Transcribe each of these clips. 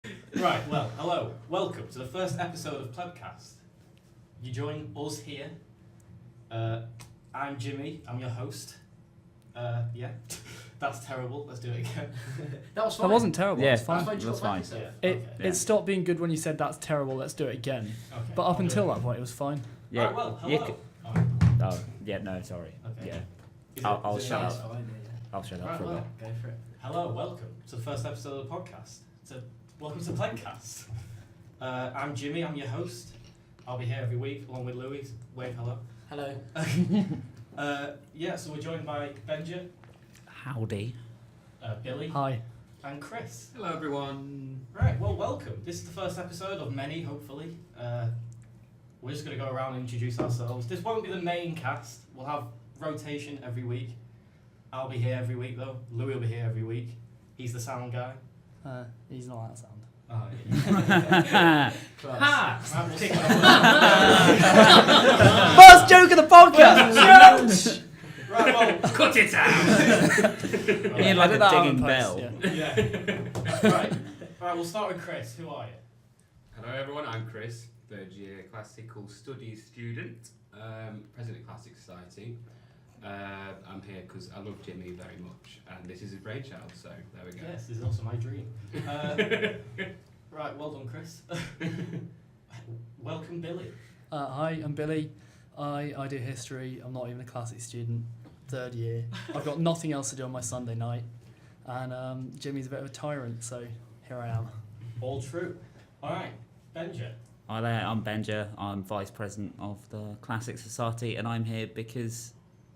Right, well, hello. Welcome to the first episode of Plebcast. You join us here. I'm Jimmy, I'm your host. Yeah, that's terrible. Let's do it again. That was fine. That wasn't terrible. Yeah, It's fine. that's fine. Yeah, It stopped being good when you said that's terrible. Let's do it again. Okay, But up I'll until do that point, it was fine. Yeah. Right, well, hello. No, sorry. Okay. Yeah, Is I'll is shut nice? up. I'll shut up Right, for a well, bit. Go for it. hello, welcome to the first episode of the podcast. Welcome to Plebcast. I'm Jimmy, I'm your host. I'll be here every week along with Louis. Wave hello. Hello. Yeah, so we're joined by Benja, Howdy. Billy, Hi. and Chris. Hello, everyone. Right, well, welcome. This is the first episode of many, hopefully. We're just going to go around and introduce ourselves. This won't be the main cast. We'll have rotation every week. I'll be here every week, though. Louis will be here every week. He's the sound guy. He's not that sound. Oh, yeah. Class. Right, First joke of the podcast! right, well, Cut it out. You need like I a did that on dinging post, bell. yeah. yeah. Right, we'll start with Chris. Who are you? Hello everyone, I'm Chris, third year classical studies student, president of Classic Society. I'm here because I love Jimmy very much and this is his brainchild, so there we go. Yes, this is also my dream. Right, well done, Chris. Welcome, Billy. Hi, I'm Billy. I do history. I'm not even a classic student. Third year. I've got nothing else to do on my Sunday night. And Jimmy's a bit of a tyrant, so here I am. All true. All right, Benja. Hi there, I'm Benja. I'm vice president of the Classic Society, and I'm here because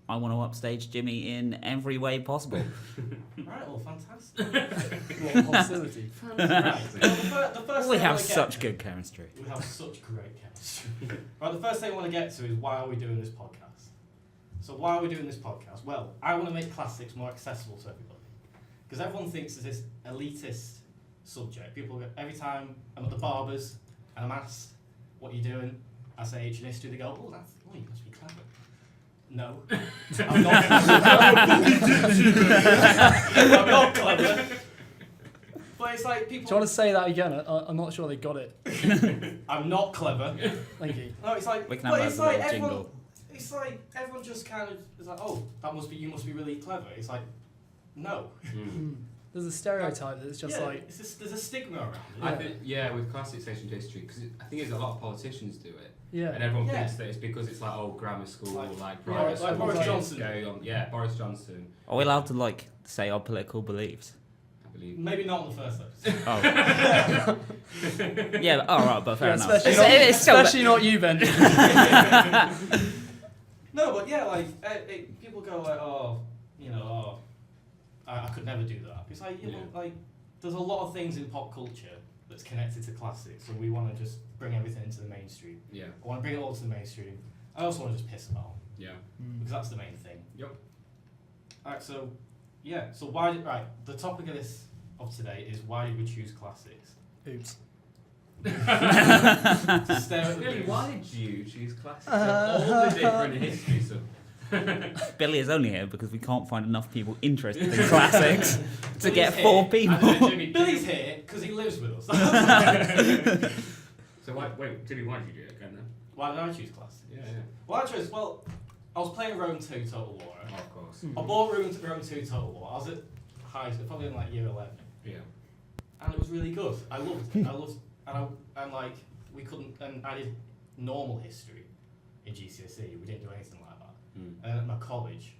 I want to upstage Jimmy in every way possible. Right, well, fantastic. What hostility. Right, well, the first We thing I have wanna such get good chemistry. We have such great chemistry. Right, the first thing I want to get to is why are we doing this podcast? So why are we doing this podcast? Well, I want to make classics more accessible to everybody. Because everyone thinks it's this elitist subject. People go, every time I'm at the barber's and I'm asked, what are you doing? I say ancient history, they go, oh, you must be clever. No. I'm not I'm not clever. But it's like people... Do you want to say that again? I'm not sure they got it. I'm not clever. Thank you. No, it's like... We can but have it's a like little everyone... jingle. It's like everyone just kind of is like, oh, you must be really clever. It's like, no. There's a stereotype that's just yeah, like... there's a stigma around it. I think, with classics ancient history, because I think there's a lot of politicians do it, Yeah. and everyone Yeah. thinks that it's because it's like grammar school, like like private school, Boris kids Johnson. go on, Boris Johnson, Are we allowed to say our political beliefs? I believe. Maybe not on the first episode. Oh. Yeah, alright, but fair Yeah, enough. especially It's especially not you, Ben. No, but yeah, like people go like, I could never do that. It's like like there's a lot of things in pop culture that's connected to classics, so we want to just bring everything into the mainstream. Yeah. I want to bring it all to the mainstream. I also want to just piss about Yeah. because that's the main thing. Yep. Alright, so the topic of today is why did we choose classics? Oops. To stare at the Really, booth. why did you choose classics? Of all the different histories of Billy is only here because we can't find enough people interested in classics to Billy's get here. 4 people. Billy's here because he lives with us. So Jimmy, why did you do it again then? Why did I choose classics? Yeah. Well, I chose, I was playing Rome 2 Total War. Oh, of course. I bought Rome 2 Total War. I was at high school, probably in like year 11. Yeah. And it was really good. I loved it. And I did normal history in GCSE. We didn't do anything like that. And then at my college,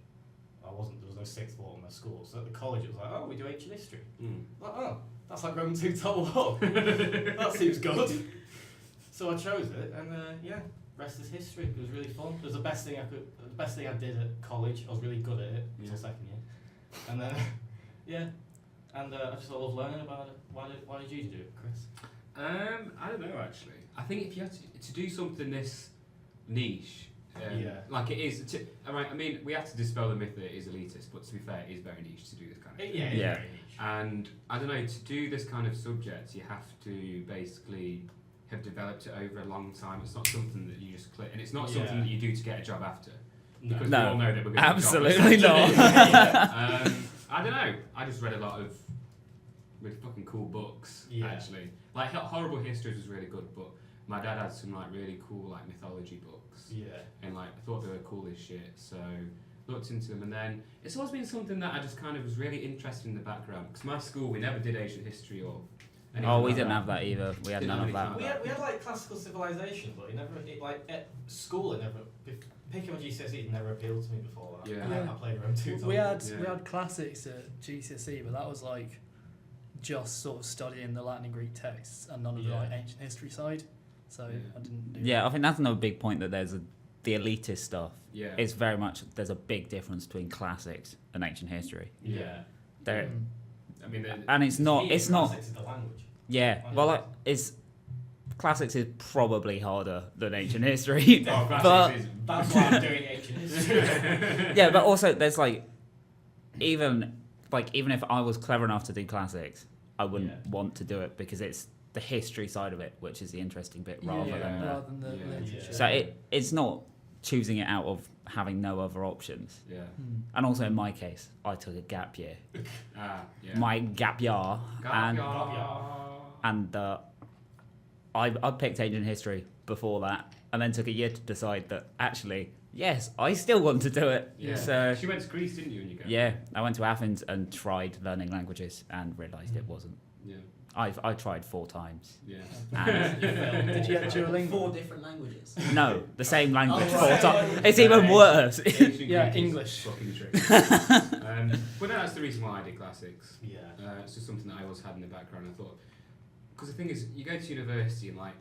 there was no sixth form in my school. So at the college, it was like, oh, we do ancient history. Like, oh, that's like Rome 2 Total War. That seems good. So I chose it, and rest is history. It was really fun. It was the best thing I did at college. I was really good at it until second year. And then, I just love learning about it. Why did you do it, Chris? I don't know actually. I think if you had to do something this niche, like it is. I mean, we have to dispel the myth that it is elitist, but to be fair, it is very niche to do this kind of thing. It's very niche. And I don't know, to do this kind of subject, you have to basically have developed it over a long time. It's not something that you just click, and it's not something that you do to get a job after. Because we all know that we're going to absolutely not. I don't know. I just read a lot of with fucking cool books. Yeah. Actually, like Horrible Histories was really good, but my dad had some like really cool like mythology books. Yeah. And like I thought they were cool as shit, so looked into them. And then it's always been something that I just kind of was really interested in the background, because my school, we never did ancient history or anything. Oh, we like didn't that. have that either. We had Didn't none have of anything that. We had like classical civilization, but like at school it never. Picking on GCSE never appealed to me before that. Yeah. I played around too. We had Yeah. classics at GCSE, but that was like just sort of studying the Latin and Greek texts and none of the Yeah. like ancient history side. So Yeah. I didn't do Yeah, I think that's another big point, that the elitist stuff. Yeah. It's very much, there's a big difference between classics and ancient history. Yeah. There, I mean, and it's not. Classics is the language. Yeah. Oh, Well, yeah. like, classics is probably harder than ancient history. Oh, But- classics is- That's why I'm doing ancient history. Yeah, but also there's like, even if I was clever enough to do classics, I wouldn't Yeah. want to do it, because it's the history side of it which is the interesting bit, rather yeah, than rather than the Yeah. literature. so it's not choosing it out of having no other options. Yeah. And also in my case, I took a gap year. Yeah. My gap year, and I picked ancient history before that, and then took a year to decide that actually, yes, I still want to do it. Yeah. So She went to Greece, didn't you, when you go? yeah, I went to Athens and tried learning languages and realised it wasn't. Yeah. I tried 4 times. Yeah. And Did you get Duolingo? 4 different languages. no, the same language Oh, 4 right. times. It's even worse. Ancient Yeah, Greek is English. Fucking tricky. But no, that's the reason why I did classics. Yeah. It's just something that I always had in the background. I thought, because the thing is, you go to university and like,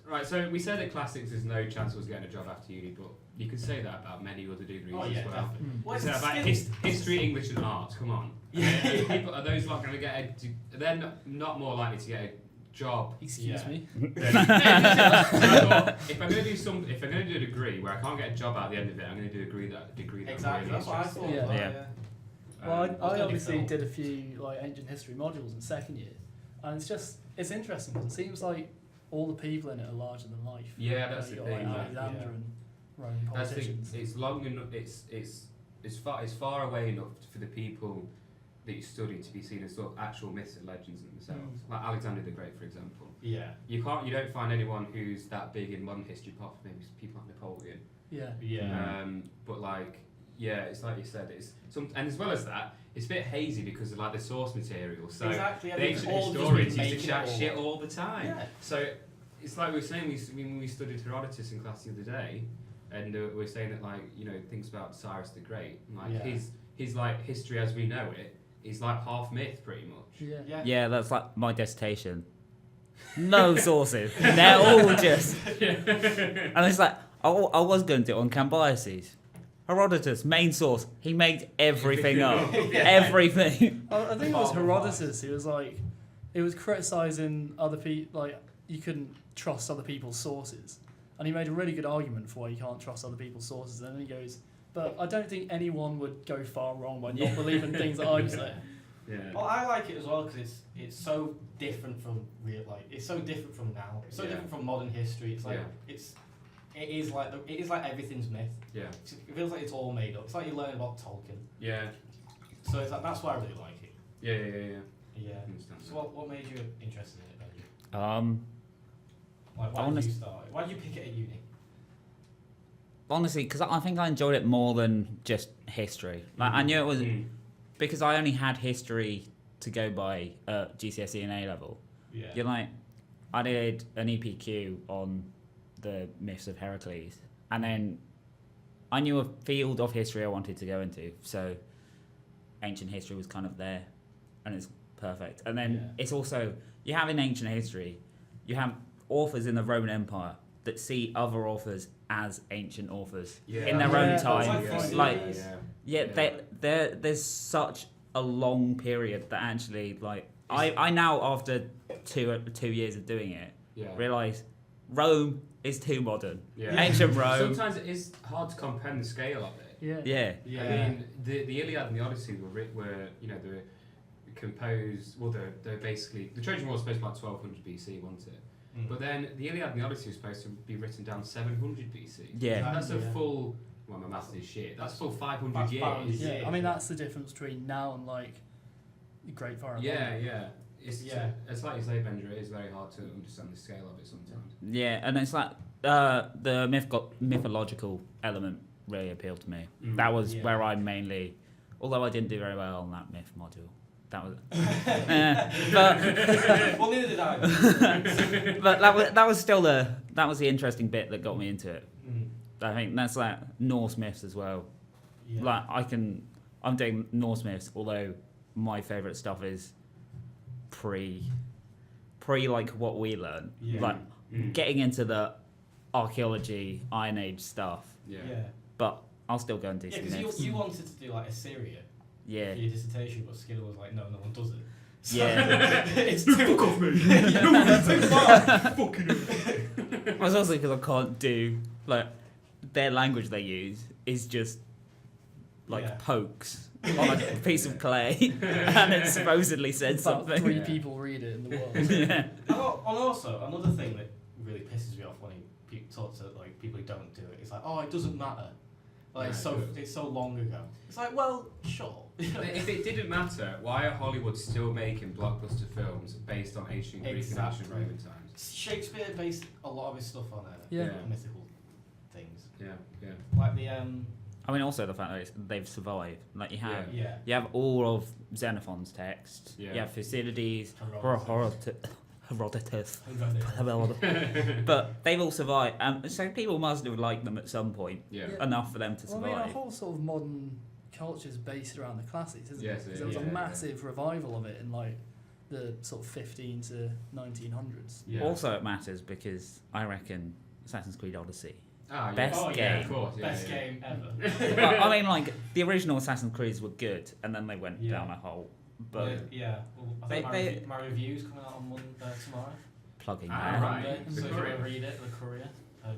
right. So we said that classics there's no chance of us getting a job after uni, but you can say that about many other degrees Oh as yeah, well. definitely. Mm. Well, It's it's a about skill. history, English, and art. Come on. Yeah. People, are those like going to get they're not more likely to get a job. Excuse Yeah. me. So I thought, if I'm going to do a degree where I can't get a job at the end of it, I'm going to do a degree that Exactly. I'm really That's what I interested thought. in. Yeah. as well, Yeah. Well, Um, I studied obviously film. did a few like ancient history modules in second year, and it's interesting because it seems like all the people in it are larger than life. Yeah, that's You the got, like, thing. Alexander yeah. and Roman That's the thing. politicians. It's long enough. It's far away enough for the people that you study to be seen as sort of actual myths and legends in themselves. Like Alexander the Great, for example. Yeah. You don't find anyone who's that big in modern history, apart from maybe people like Napoleon. Yeah. Yeah. But like, yeah, it's like you said, it's and as well as that, it's a bit hazy because of like the source material. So exactly. the ancient all just historians been used to making chat it all shit up. all the time. Yeah. So it's like we were saying, when we studied Herodotus in class the other day, and we were saying that like, you know, things about Cyrus the Great, and, like Yeah. his like history as we know it is like half myth pretty much. Yeah. Yeah. Yeah, that's like my dissertation. No sources. They're all just. And it's like, I was going to do it on Cambyses. Herodotus, main source. He made everything up. Everything. I think it was Apart from Herodotus. He was like, it was criticizing other people. Like you couldn't trust other people's sources, and he made a really good argument for why you can't trust other people's sources. And then he goes, but I don't think anyone would go far wrong by not believing things that I'm saying. Yeah. Well, I like it as well because it's so different from real it's so different from now. It's so Yeah. different from modern history. It's like Yeah. it is like everything's myth. Yeah. It feels like it's all made up. It's like you learn about Tolkien. Yeah. So it's like, that's why I really like it. Yeah. Yeah. I understand So that. what made you interested in it, Benji? Like why I did you start? Why did you pick it at uni? Honestly, because I think I enjoyed it more than just history. Like I knew it was because I only had history to go by GCSE and A level. Yeah. You're like, I did an EPQ on the myths of Heracles, and then I knew a field of history I wanted to go into, so ancient history was kind of there, and it's perfect. And then Yeah. it's also, you have in ancient history, you have authors in the Roman Empire that see other authors as ancient authors Yeah. in their Yeah, own that's time. like Like, fossils. yeah, Yeah. there's such a long period that actually, like, I now, after two years of doing it, Yeah. realise Rome is too modern. Yeah. Ancient Rome. Sometimes it is hard to comprehend the scale of it. Yeah. Yeah. Yeah. I mean, the Iliad and the Odyssey were you know, they were composed. Well, they're basically, the Trojan War was supposed to be like 1200 BC, wasn't it? Mm. But then the Iliad and the Odyssey was supposed to be written down 700 BC. Yeah. That's a Yeah. full. Well, my maths is shit. That's full 500 That's years. 500 Yeah, years. I mean that's the difference between now and like Great Fire. Yeah, yeah. It's like you say, Benja. It is very hard to understand the scale of it sometimes. Yeah, and it's like the mythological element really appealed to me. That was where I mainly, although I didn't do very well on that myth module. That was, but well, neither did I. but that was still the interesting bit that got me into it. I think that's like Norse myths as well. Yeah. Like I'm doing Norse myths, although my favourite stuff is pre like what we learn. Yeah. Like getting into the archaeology, Iron Age stuff. Yeah. But I'll still go and do some because myths. you wanted to do like Assyria Yeah. for your dissertation, but Skinner was like, no one does it. So Yeah. it's too fuck off me. It's too far. Fucking. It was also because I can't do like their language they use is just like pokes on a piece of clay, and it supposedly said About something. 3 people read it in the world. Yeah. And also another thing that really pisses me off when he talks to like people who don't do it. It's like, oh, it doesn't matter. Like it's so long ago. It's like, well, sure. If it didn't matter, why are Hollywood still making blockbuster films based on ancient Greek and ancient Roman times? Shakespeare based a lot of his stuff on mythical things. Yeah. Like the I mean, also the fact that they've survived. Like you have yeah. you have all of Xenophon's text. Yeah. You have Thucydides, Herodotus, Herodotus. but they've all survived. So people must have liked them at some point. Yeah. Enough for them to Well, I survive. mean, our whole sort of modern culture is based around the classics, isn't Yes, it? it 'Cause there was a is, yeah. massive revival of it in like the sort of 15 to 1900s. Yeah. Also, it matters because I reckon Assassin's Creed Odyssey. Ah, yeah. Best Oh, game. yeah, of course. Yeah, Best yeah. game ever. Well, I mean, like the original Assassin's Creeds were good, and then they went Yeah. down a hole. But yeah. Well, I think They- my review's coming out on tomorrow. plugging Ah, that. right. Monday. The So if you Courier. want to read it, the Courier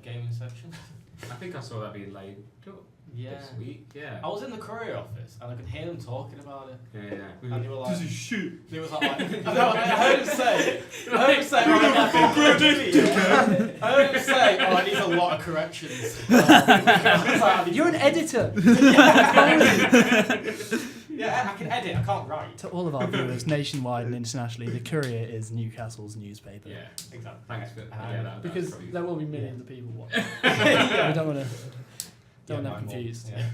gaming section. I think I saw that being laid up Yeah. this week. Yeah. I was in the Courier office and I could hear them talking about it. Yeah. And they were like, This is shit. they was like, I heard him say, I heard him say, oh, it needs a lot of corrections. I was like, You're an editor! yeah, I can edit, I can't write. To all of our viewers, nationwide and internationally, the Courier is Newcastle's newspaper. Yeah. Exactly. Thanks for that's Because probably- there will be millions of people watching. Yeah. We don't want to Yeah, them mine will. confused. Yeah.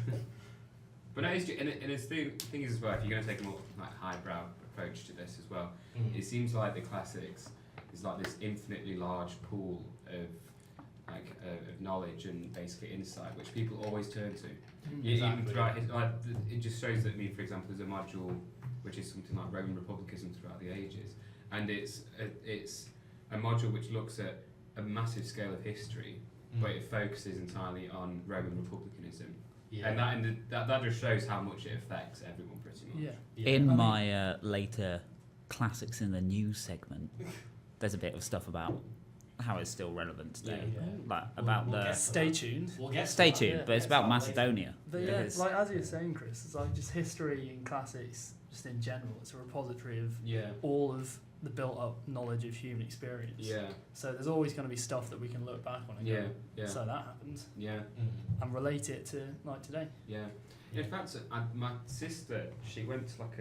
But no, and it's the thing is as well, if you're going to take a more like highbrow approach to this as well, it seems like the classics is like this infinitely large pool of of knowledge and basically insight which people always turn to. Even Exactly. throughout it just shows that, for example, there's a module which is something like Roman Republicanism throughout the ages, and it's a module which looks at a massive scale of history, but it focuses entirely on Roman Republicanism. Yeah. And that just shows how much it affects everyone pretty much. Yeah. Yeah. In I mean- my later classics in the news segment, there's a bit of stuff about how it's still relevant today. Yeah. Like about We'll the get to Stay that. tuned. We'll get to stay that. tuned, yeah. but it's Get about to that later. Macedonia. But yeah, because- like as you were saying, Chris, it's like just history and classics, just in general. It's a repository of Yeah. all of the built-up knowledge of human experience. Yeah. So there's always going to be stuff that we can look back on and Yeah. go, Yeah. so that happened, Yeah. and relate it to like today. Yeah. Yeah. In fact, my sister, she went to like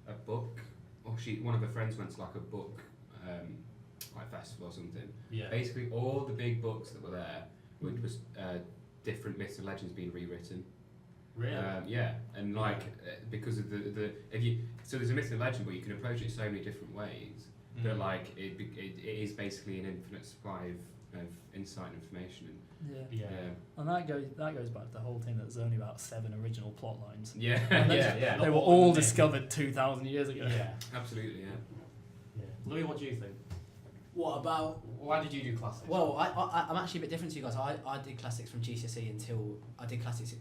a book, or one of her friends went to like a book like festival or something. Yeah. Basically, all the big books that were there was different myths and legends being rewritten. Really? Yeah, and like because of the if you so there's a myth and legend, but you can approach it so many different ways. That like it is basically an infinite supply of insight and information. Yeah. And that goes back to the whole thing that there's only about 7 original plot lines. Yeah. And Yeah. They were all discovered 2,000 years ago. Yeah. Absolutely. Yeah. Yeah. Louis, what do you think? What about? Why did you do classics? Well, I'm actually a bit different to you guys. I did classics from GCSE until I did classics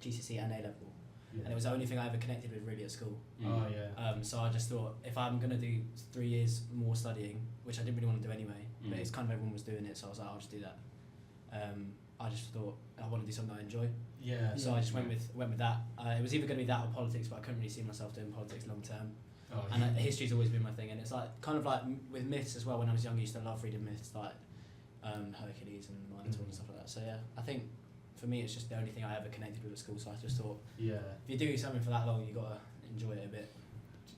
GCSE and A level, and it was the only thing I ever connected with really at school. Oh yeah. So I just thought if I'm gonna do 3 years more studying, which I didn't really want to do anyway, but it's kind of everyone was doing it, so I was like, I'll just do that. I just thought I want to do something I enjoy, Yeah. so I just went with that. It was either going to be that or politics, but I couldn't really see myself doing politics long term. Oh, And history's always been my thing, and it's like kind of like with myths as well. When I was young, I used to love reading myths like Hercules and Minotaur and stuff like that. So yeah, I think for me it's just the only thing I ever connected with at school. So I just thought yeah. if you do something for that long, you gotta enjoy it a bit.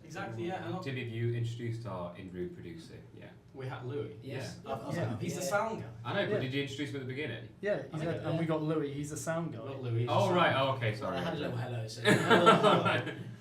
Exactly, yeah. And Jimmy, have you introduced our in-room producer? Yeah. we had Louis. Yes. Yeah, of course. Yeah. He's the sound guy. I know, but Yeah. did you introduce him at the beginning? Yeah, I he's think- and we got Louis. He's the sound guy. We got Louis. he's the Oh, sound right. guy. Oh, okay, sorry. I had a little hello. So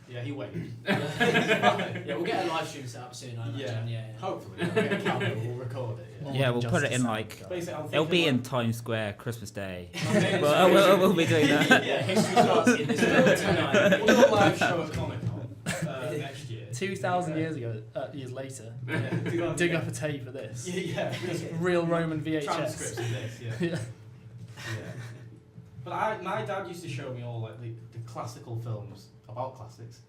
Yeah, he waved. yeah, we'll get a live stream set up soon. I imagine. Yeah. Hopefully, we'll get a camera, we'll record it. Yeah. Yeah, we'll Just put it the in sound like. guy. Basically, I'm It'll be thinking in Times Square Christmas Day. like, we'll be doing that. Yeah, history starts in this room tonight. We'll do a live show at Comic Con next year. 2,000 years ago, years later, Yeah, dig up a tape of this. Yeah, Real Roman transcripts VHS. of this. Yeah. Yeah. Yeah. But my dad used to show me all like the classical films about classics.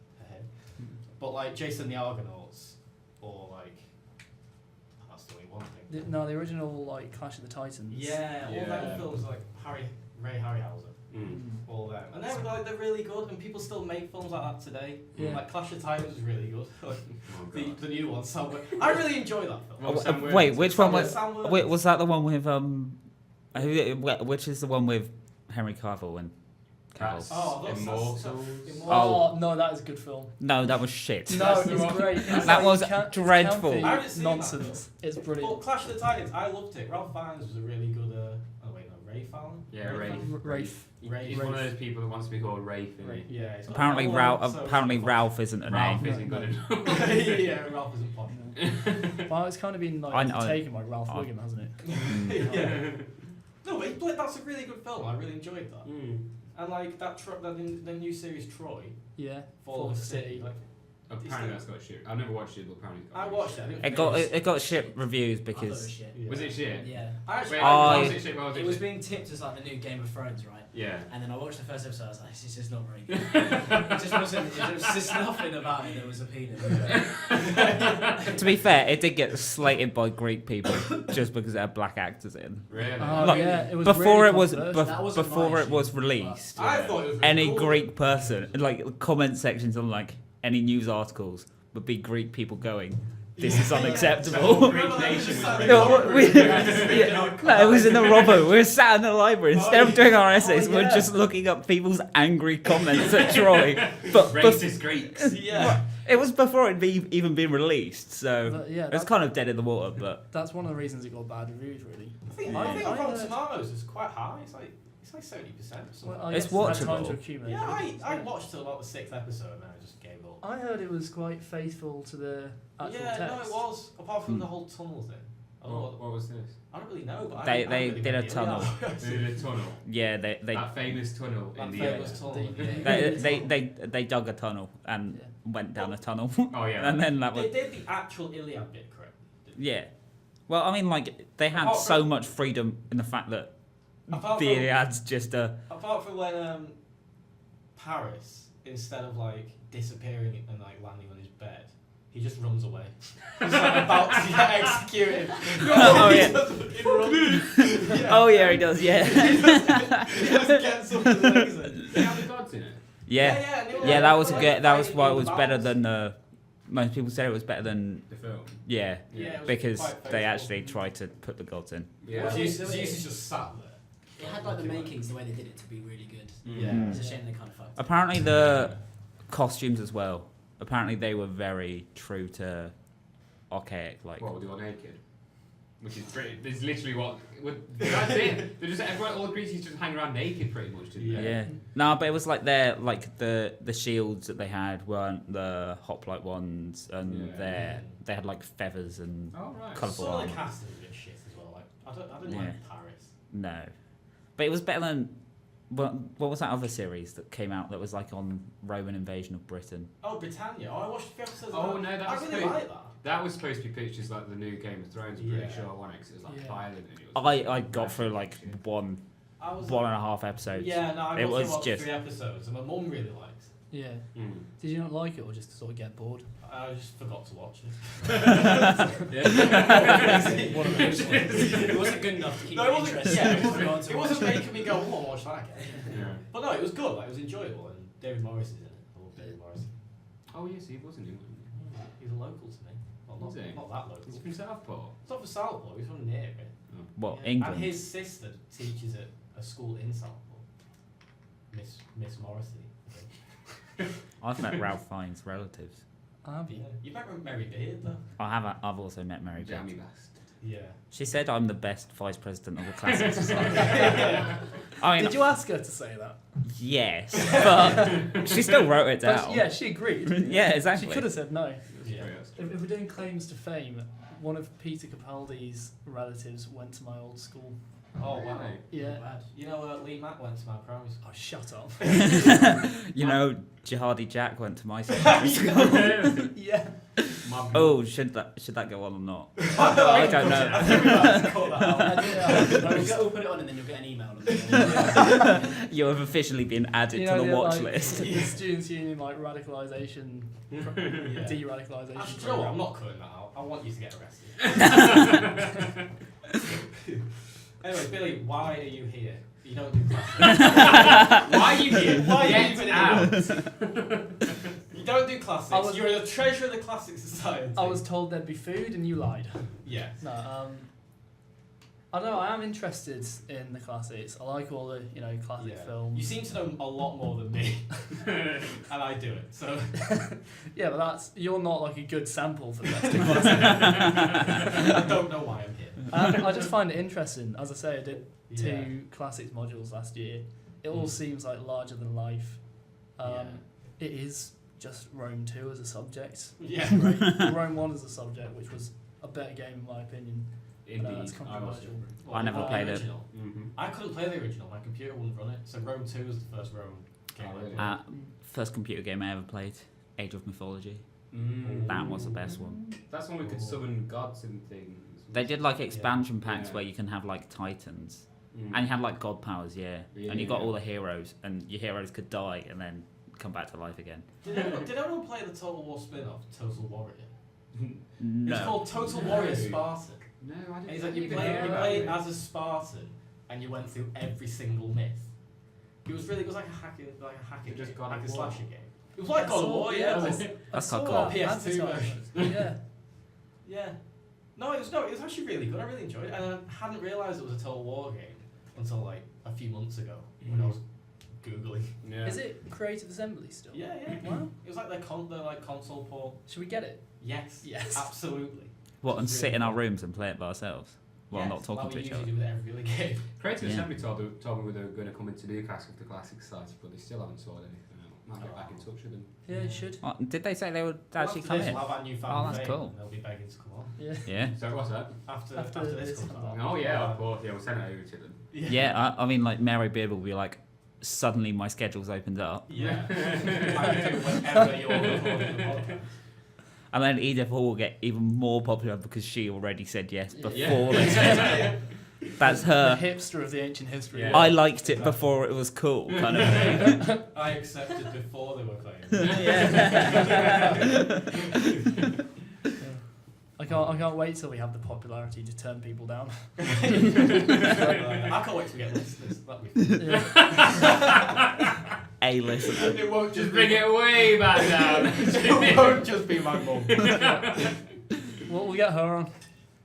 But like Jason the Argonauts, or like that's the only one thing. No, the original like Clash of the Titans. Yeah, all Yeah. them films like Ray Harryhausen, Mm. all them, and they're really good, and people still make films like that today. Yeah. Like Clash of Titans is really good. Like, Oh, the God. new one, I really enjoy that film. Well, Sam Wait, Worthington. which one was? Sam Worthington. Wait, was that the one with which is the one with Henry Cavill and That's Oh, that's Immortals. Oh, no, that is a good film. No, that was shit. No, That's the it's one. great. It's That like was it's dreadful. campy I haven't seen that nonsense. It's Well, brilliant. Clash of the Titans, I loved it. Ralph Fiennes was a really good. Oh wait, no, Ray Fallon. Yeah, Rafe. Rafe. He's one of those people that wants to be called Rafe. Isn't Rafe. he? Yeah. he's got Apparently, a Ralph. lot, so- Apparently, Ralph isn't a Ralph name. isn't No, good no. enough. Yeah, Ralph isn't popular. Well, it's kind of been I like know. taken by Ralph Oh. Wiggum, hasn't it? Yeah. No, but that's a really good film. I really enjoyed that. Mm. And like the new series Troy, Yeah. Fall of the City. Like, Apparently that's got shit. I've never watched it, but apparently it's got I really watched shit. it. I didn't It finish. got shit reviews I thought it was because shit. Yeah. Was it shit? Yeah. I actually, Wait, I- why was it shit? Why was It it was shit? being tipped as like the new Game of Thrones, right? Yeah. And then I watched the first episode. I was like, this is just not very good. It just wasn't. There was just nothing about it that was appealing. to be fair, it did get slated by Greek people just because it had black actors in. Really? Oh, Like, yeah. It was Before really it was controversial. That wasn't before my it was issue, released, I thought it was really any cool. Greek person, like comment sections on like any news articles, would be Greek people going, "This is The unacceptable." whole Greek Remember that nation was was just No, like- we- No, it was in the Robbo. We were sat in the library. Instead of doing our essays, Oh, we we're yeah. just looking up people's angry comments at Troy. But racist Greeks. Yeah. it was before it'd even been released, so But, yeah, it's that's, kind of dead in the water. But that's one of the reasons it got bad reviews, really. I think Yeah. Rotten I- Tomatoes is quite high. It's like 70% or something. Well, I It's guess it had time watchable. to accumulate Yeah, reviews, I watched till about the 6th episode and then I just gave up. I heard it was quite faithful to the actual Yeah, text. no, it was. Apart from Hmm. the whole tunnel thing. What was this? I don't really know, but They- I don't they really did a know. tunnel. They did a tunnel. yeah, they That famous tunnel That in the famous air. tunnel. they dug a tunnel and Yeah. went down a tunnel, Oh yeah. and then that was They did the actual Iliad bit correct. yeah. Well, I mean, like they had Apart so from- much freedom in the fact that Apart the from, Iliad's just a apart from when Paris, instead of like disappearing and like landing on his bed, he just runs away. He's like about to get executed. Oh, He yeah. just fucking runs. Yeah. oh yeah, he does, yeah. He just gets up and legs it. They have the gods in it. Yeah, and they were yeah, like- that was a like good. That was fighting why it all was the better battles. than. Most people said it was better than. The film. Yeah, Yeah, it was because quite they faithful. actually tried to put the gods in. Yeah. Well, Zeus- Zeus is just sat there. It had like the makings, the way they did it, to be really good. Yeah. It's a shame they kind of fucked. it. Apparently the costumes as well. Apparently they were very true to archaic, like. What, were they all naked? Which is pretty. There's literally what. That's it. They're just everyone. All the Greeks used to just hang around naked, pretty much, didn't they? Yeah. No, but it was like the shields that they had weren't the hoplite ones, and Yeah. they had like feathers and Oh right. Colourful Some of armour. the cast is a bit shit as well. Like I didn't Yeah. like Paris. no, but it was better than. What was that other series that came out that was like on Roman invasion of Britain? Oh, Britannia. Oh, I watched a few episodes. Oh, of that. no, that's I really good. like that. That was supposed to be pitched as like the new Game of Thrones. I'm pretty Yeah. sure, wasn't it? 'Cause it was like Yeah. violent. And it was I got through like one I was. and a half episodes. Yeah, no, I It watched was about just- 3 episodes, and my mum really liked. Yeah. Mm. Did you not like it, or just sort of get bored? I just forgot to watch it. One of those ones. It wasn't good enough to keep No, you it wasn't. interested. Yeah, it You wasn't. want to It watch wasn't making me go, "Oh, I'll watch that again." Yeah. But no, it was good. Like it was enjoyable, and David Morris is in it. I love David Morris. Oh yes, he wasn't in. He's a local to me. Well, not, Is he? not that local. He's from Southport. It's not from Southport. He's from near it. What Yeah. England? And his sister teaches at a school in Southport. Miss Morrissey. I think. I've met Ralph Fiennes' relatives. Have you? Yeah. You met Mary Beard though. I've also met Mary Beard. Jammy bastard. Yeah. She said I'm the best vice president of the Classic Society. I mean, Did you ask her to say that? yes, but she still wrote it down. But yeah, she agreed. Yeah, exactly. She could have said no. Yeah. If we're doing claims to fame, one of Peter Capaldi's relatives went to my old school. Oh wow. Yeah. Bad. You know, Lee Mack went to my primary school. Oh, shut up. You know, Jihadi Jack went to my secondary school. Yeah. Oh, should that go on or not? I don't know. I think we're about to call that out. We'll put it on and then you'll get an email. You have officially been added to the watch list. The Students' Union, like, radicalisation, de-radicalisation. Actually, do you know what? I'm not cutting that out. I want you to get arrested. Anyway, Billy, why are you here? You don't do classics. Why are you here? Why are you Get even out. You don't do classics. I was- You're the treasure of the classic society. I was told there'd be food and you lied. Yeah. No, I don't know, I am interested in the classics. I like all the, classic films. You seem to know a lot more than me, and I do it. So Yeah, but you're not like a good sample for the rest of the classics. I don't know why I'm here. I just find it interesting. As I say, I did Yeah. 2 classics modules last year. It all seems like larger than life. It is just Rome 2 as a subject. Yeah. Right? Rome 1 as a subject, which was a better game in my opinion. Indeed. It's controversial. I never played it. Mm-hmm. I couldn't play the original. My computer wouldn't run it. So Rome 2 was the first Rome game. Oh, I really? played. First computer game I ever played, Age of Mythology. Mm. That was the best one. That's when we could summon gods and things. They did like expansion packs Yeah. where you can have like titans, Mm. and you had like god powers, yeah. And you got Yeah. all the heroes, and your heroes could die and then come back to life again. Did anyone play the Total War spin-off, Total Warrior? It's No. called Total Warrior Spartan. No, I didn't. And it's like you even played hear about it. as a Spartan, and you went through every single myth. It was like a hacking, It just game, God like of a War. slasher game. It was like God of War, yeah. That's saw quite cool. that PS2 advertisement. Yeah. Yeah. No, it was actually really good. I really enjoyed it, and I hadn't realised it was a Total War game until like a few months ago when I was googling. Yeah. Is it Creative Assembly still? Yeah. Wow. It was like their console port. Should we get it? Yes. Yes. Absolutely. What, and It's sit really in our cool. rooms and play it by ourselves while Yes, not talking like to we each usually other? do with every other game. Creative Yeah. Assembly told me they were going to come into Newcastle with the Classic Society, but they still haven't sorted anything out. Might get back in touch with them. Yeah, you should. Oh, did they say they would actually Well, come after this, in? we'll have our new Oh, family that's fame, cool. and they'll be begging to come on. Yeah. Yeah. So what's that? After this comes out. Oh yeah, of course. Yeah, we'll send it over to them. Yeah, I mean, like, Mary Beard will be like, suddenly my schedule's opened up. Yeah. I can do whenever you're recording the podcast. And then Edith Hall will get even more popular because she already said yes before Yeah. they said That's The her. hipster of the ancient history. Yeah. I liked it before it was cool, kind of thing. I accepted before they were claimed. I can't wait till we have the popularity to turn people down. I can't wait to get listeners. That'll be fun. A listener. It won't Just bring it way back down. It won't just be my mum. We'll get her on.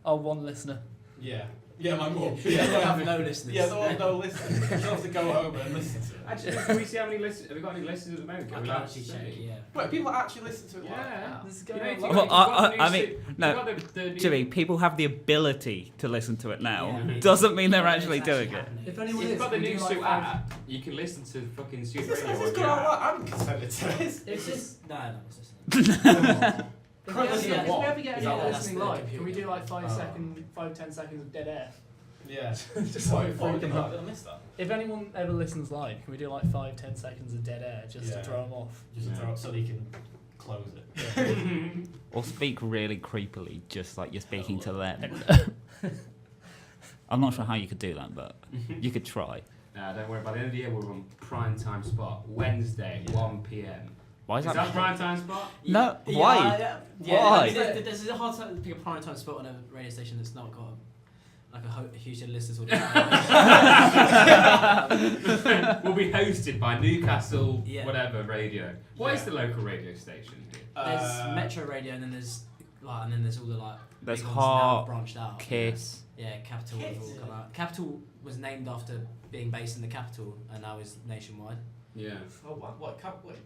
Our one listener. Yeah. Yeah, my mum. We'll Yeah, have no listeners. yeah, they'll have no listeners. She'll have to go home and listen to it. Actually, can we see how many listeners? Have we got any listeners at the moment? I we can like actually to check, see? yeah. Wait, people actually listen to it live? Yeah. This is You going know, on. if Well, you Well, got the I new mean, si- no, you got the new- Jimmy, people have the ability to listen to it now. Yeah. Doesn't mean they're It's actually doing it. happening. If If anyone you've is, got the we new do Suit like five- app, you can listen to fucking Suit Is this Radio. good on or your what? app. I haven't consented to this. It's just no one's listening. If Can't we listen ever to get- if we what? ever get Is anyone that what- listening that's the live, can we do like 5-10 seconds of dead air? Yeah. Just What, like what freaking did out. I miss that? If anyone ever listens live, can we do like 5-10 seconds of dead air just Yeah. to throw them off? Just to Yeah. throw it so they can close it. Or speak really creepily, just like you're speaking to them. I'm not sure how you could do that, but you could try. Nah, don't worry. By the end of the year, we're on prime time spot. Wednesday, 1 p.m. Why Is is that prime time spot? No, why? Yeah, Why? I mean, there's a hard time to pick a prime time spot on a radio station that's not got like a huge set of listeners all the time. We'll be hosted by Newcastle, Yeah. whatever radio. What is Yeah. the local radio station here? There's Metro Radio and then there's all the like There's big ones now Heart, branched out. Kiss. Yeah, Capital have Kiss. all come out. Capital was named after being based in the capital and now is nationwide. Yeah. Oh, what? Wait,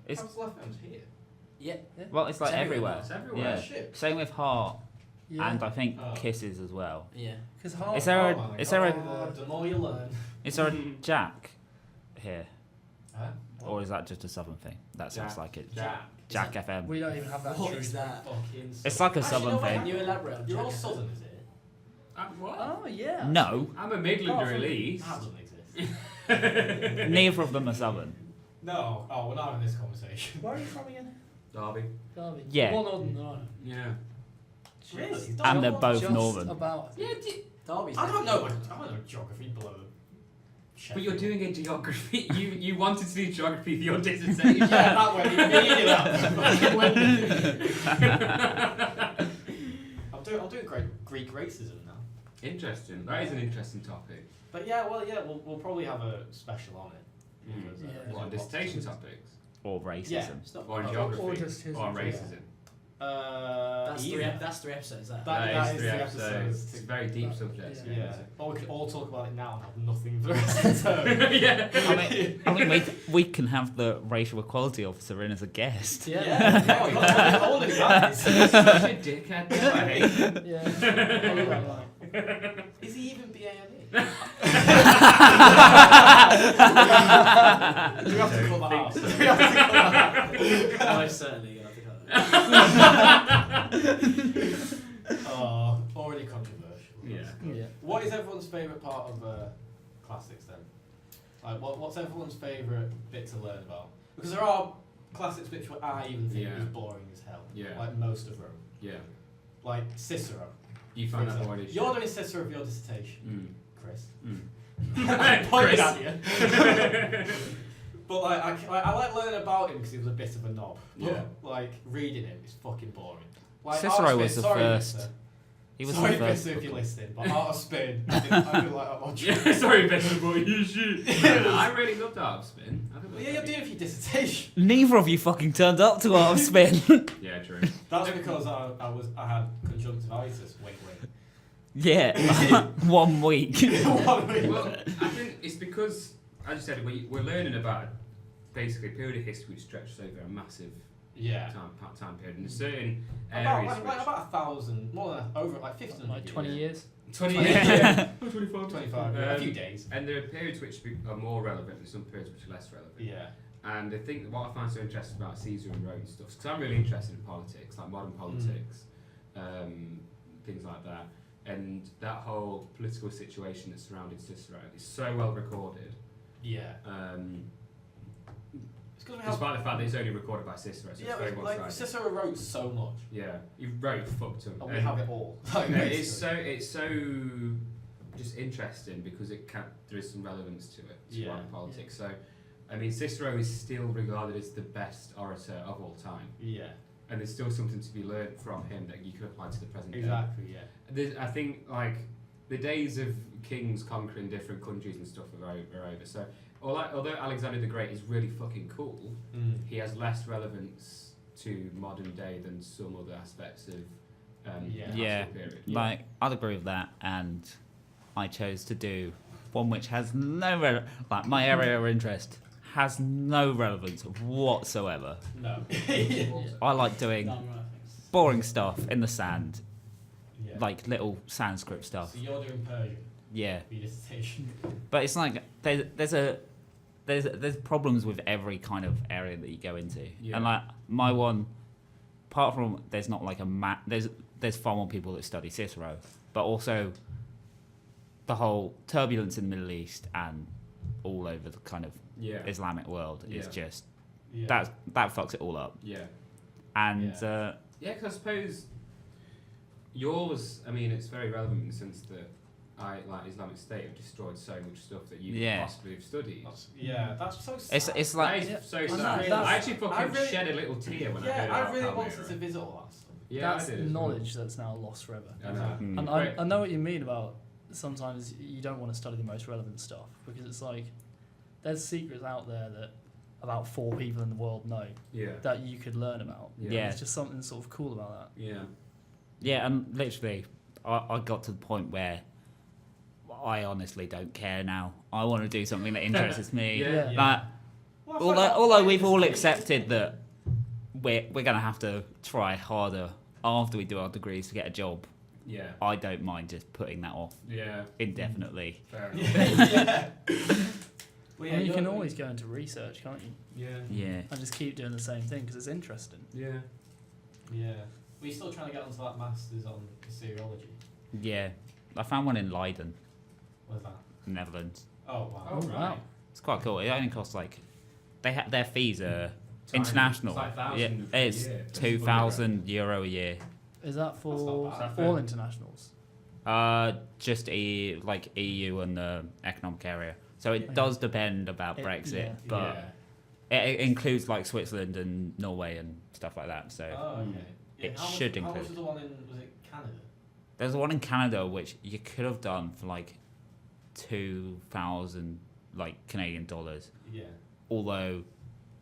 It's- Capital FM's here? Yeah. Well, it's like It's everywhere. It's everywhere. Yeah. Shit. Same with heart, Yeah. and I think Oh. kisses as well. Yeah. Because heart. Is there a Oh my is there a God, the more you learn. is there a Jack here, Huh? or is that just a southern thing? That sounds Jack. like it. Jack. Jack FM. We don't even have that. What true is that? Fucking It's like a Actually, southern no, wait, thing. Can you elaborate on You're all Jack? southern, is it? What? Oh yeah. No, I'm a Midlander Oh, at least. That doesn't exist. neither of them are southern. No. Oh, we're not having this conversation. Where are you from again? Derby. Derby. Yeah. More northern than I am. Yeah. Really? And they're both Just northern. About. Yeah, Derby's I don't know. definitely- I don't know geography below the. but you're doing a geography. You wanted to do geography for your dissertation. Yeah, that way. I'm doing Greek racism now. Interesting. That is an interesting topic. But yeah, we'll probably have a special on it. Because, Yeah. What, on dissertation topics? Or racism. Yeah. It's not- Or on Or geography? just his- Or on yeah. racism? That's three episodes. That. That- That is is the three episodes. episodes. It's a very deep subject. Yeah. Or we could all talk about it now and have nothing for the rest of the term. Yeah. I mean, we can have the racial equality officer in as a guest. Yeah. Yeah. Oh, you're holding that. Such a dickhead. though, I hate him. Yeah. I love that. Is he even BAME? Do we have to call that out? think so. Do we have to call that out? Most certainly gonna have to cut that. Oh, already controversial. Yeah. Yeah. What is everyone's favourite part of classics then? Like, what's everyone's favourite bit to learn about? Because there are classics which I even think Yeah. is boring as hell. Yeah. Like most of Rome. Yeah. Like Cicero. You for find that example. boring as You're shit. doing Cicero for your dissertation, Chris. Mm. Pointed Chris. at you. But like, I like learning about him because he was a bit of a knob. But Yeah. like reading him is fucking boring. Like, Cicero Art of was Spin, the sorry, first. Mister. He was Sorry, the first. Mister, if you're listening, but Art of Spin, I didn't like that much. Yeah, sorry, Bester boy, you shoot. I really loved Art of Spin. I think Well, yeah, you're doing it for your dissertation. Neither of you fucking turned up to Art of Spin. Yeah, true. That's because I had conjunctivitis. Wink, wink. Yeah, 1 week. Well, I think it's because, as you said, we're learning about basically a period of history which stretches over a massive Yeah. time period. And there's certain About, areas like about 1,000, more than over like 15. Like 20 years. 20 Yeah. 25. 25. A few days. And there are periods which are more relevant and some periods which are less relevant. Yeah. And I think what I find so interesting about Caesar and Rome and stuff, because I'm really interested in politics, like modern politics, things like that. And that whole political situation that surrounded Cicero is so well recorded. Yeah. It's because we have. Despite the fact that it's only recorded by Cicero, so Yeah, it's very well like cited. Cicero wrote so much, Yeah, he wrote fuck ton. and we have it all. Like, No, basically. it's so just interesting because there is some relevance to it to Yeah. modern politics. So, I mean, Cicero is still regarded as the best orator of all time, Yeah. and there's still something to be learned from him that you can apply to the present day. Exactly. Yeah. I think like the days of kings conquering different countries and stuff are over. So, although Alexander the Great is really fucking cool, he has less relevance to modern day than some other aspects of the Yeah. classical period. Like, I'd agree with that, and I chose to do one which has no like my area of interest has no relevance whatsoever. No. I like doing No, right, thanks. boring stuff in the sand, Yeah. like little Sanskrit stuff. So you're doing Persian Yeah, for your dissertation. but it's like there's problems with every kind of area that you go into, Yeah. and like my one, apart from there's not like there's far more people that study Cicero, but also the whole turbulence in the Middle East and all over the kind of Yeah. Islamic world is Yeah. just Yeah. that fucks it all up. Yeah. And Yeah, because I suppose yours, I mean, it's very relevant in the sense that Islamic State have destroyed so much stuff that you could Yeah. possibly have studied. That's so sad. it's like That is so Yeah. sad. That's- I actually fucking I really- shed a little tear when I heard Yeah, about I really Palmyra. wanted to visit all that stuff. Yeah, That's I did as well. knowledge that's now lost forever. I know. Mm. And Right. I know what you mean about sometimes you don't want to study the most relevant stuff because it's like there's secrets out there that about 4 people in the world know Yeah. that you could learn about. Yeah. It's just something sort of cool about that. Yeah. yeah, and literally I got to the point where I honestly don't care now. I want to do something that interests me. Yeah. Yeah. Like, Well, I find that although quite we've all interesting. accepted that we're gonna have to try harder after we do our degrees to get a job. Yeah. I don't mind just putting that off Yeah. indefinitely. Fair enough. Yeah. Well, I mean, you can always go into research, can't you? Yeah. Yeah. And just keep doing the same thing because it's interesting. Yeah. Yeah. Were you still trying to get onto like masters on Assyriology? Yeah. I found one in Leiden, What's that? Netherlands. Oh wow. Oh, wow. It's quite cool. It only costs like their fees are Tiny. international. It's like Yeah, 1,000 a it's year. €2,000 a year. Is that for That's not bad. all internationals? Just like EU and the economic area. So it Yeah. does depend about Brexit, yeah. but it includes like Switzerland and Norway and stuff like that. So Oh, okay. Yeah, It how much- should How much include. was the one in, was it Canada? there's one in Canada which you could have done for like 2,000 like Canadian dollars. Yeah. Although,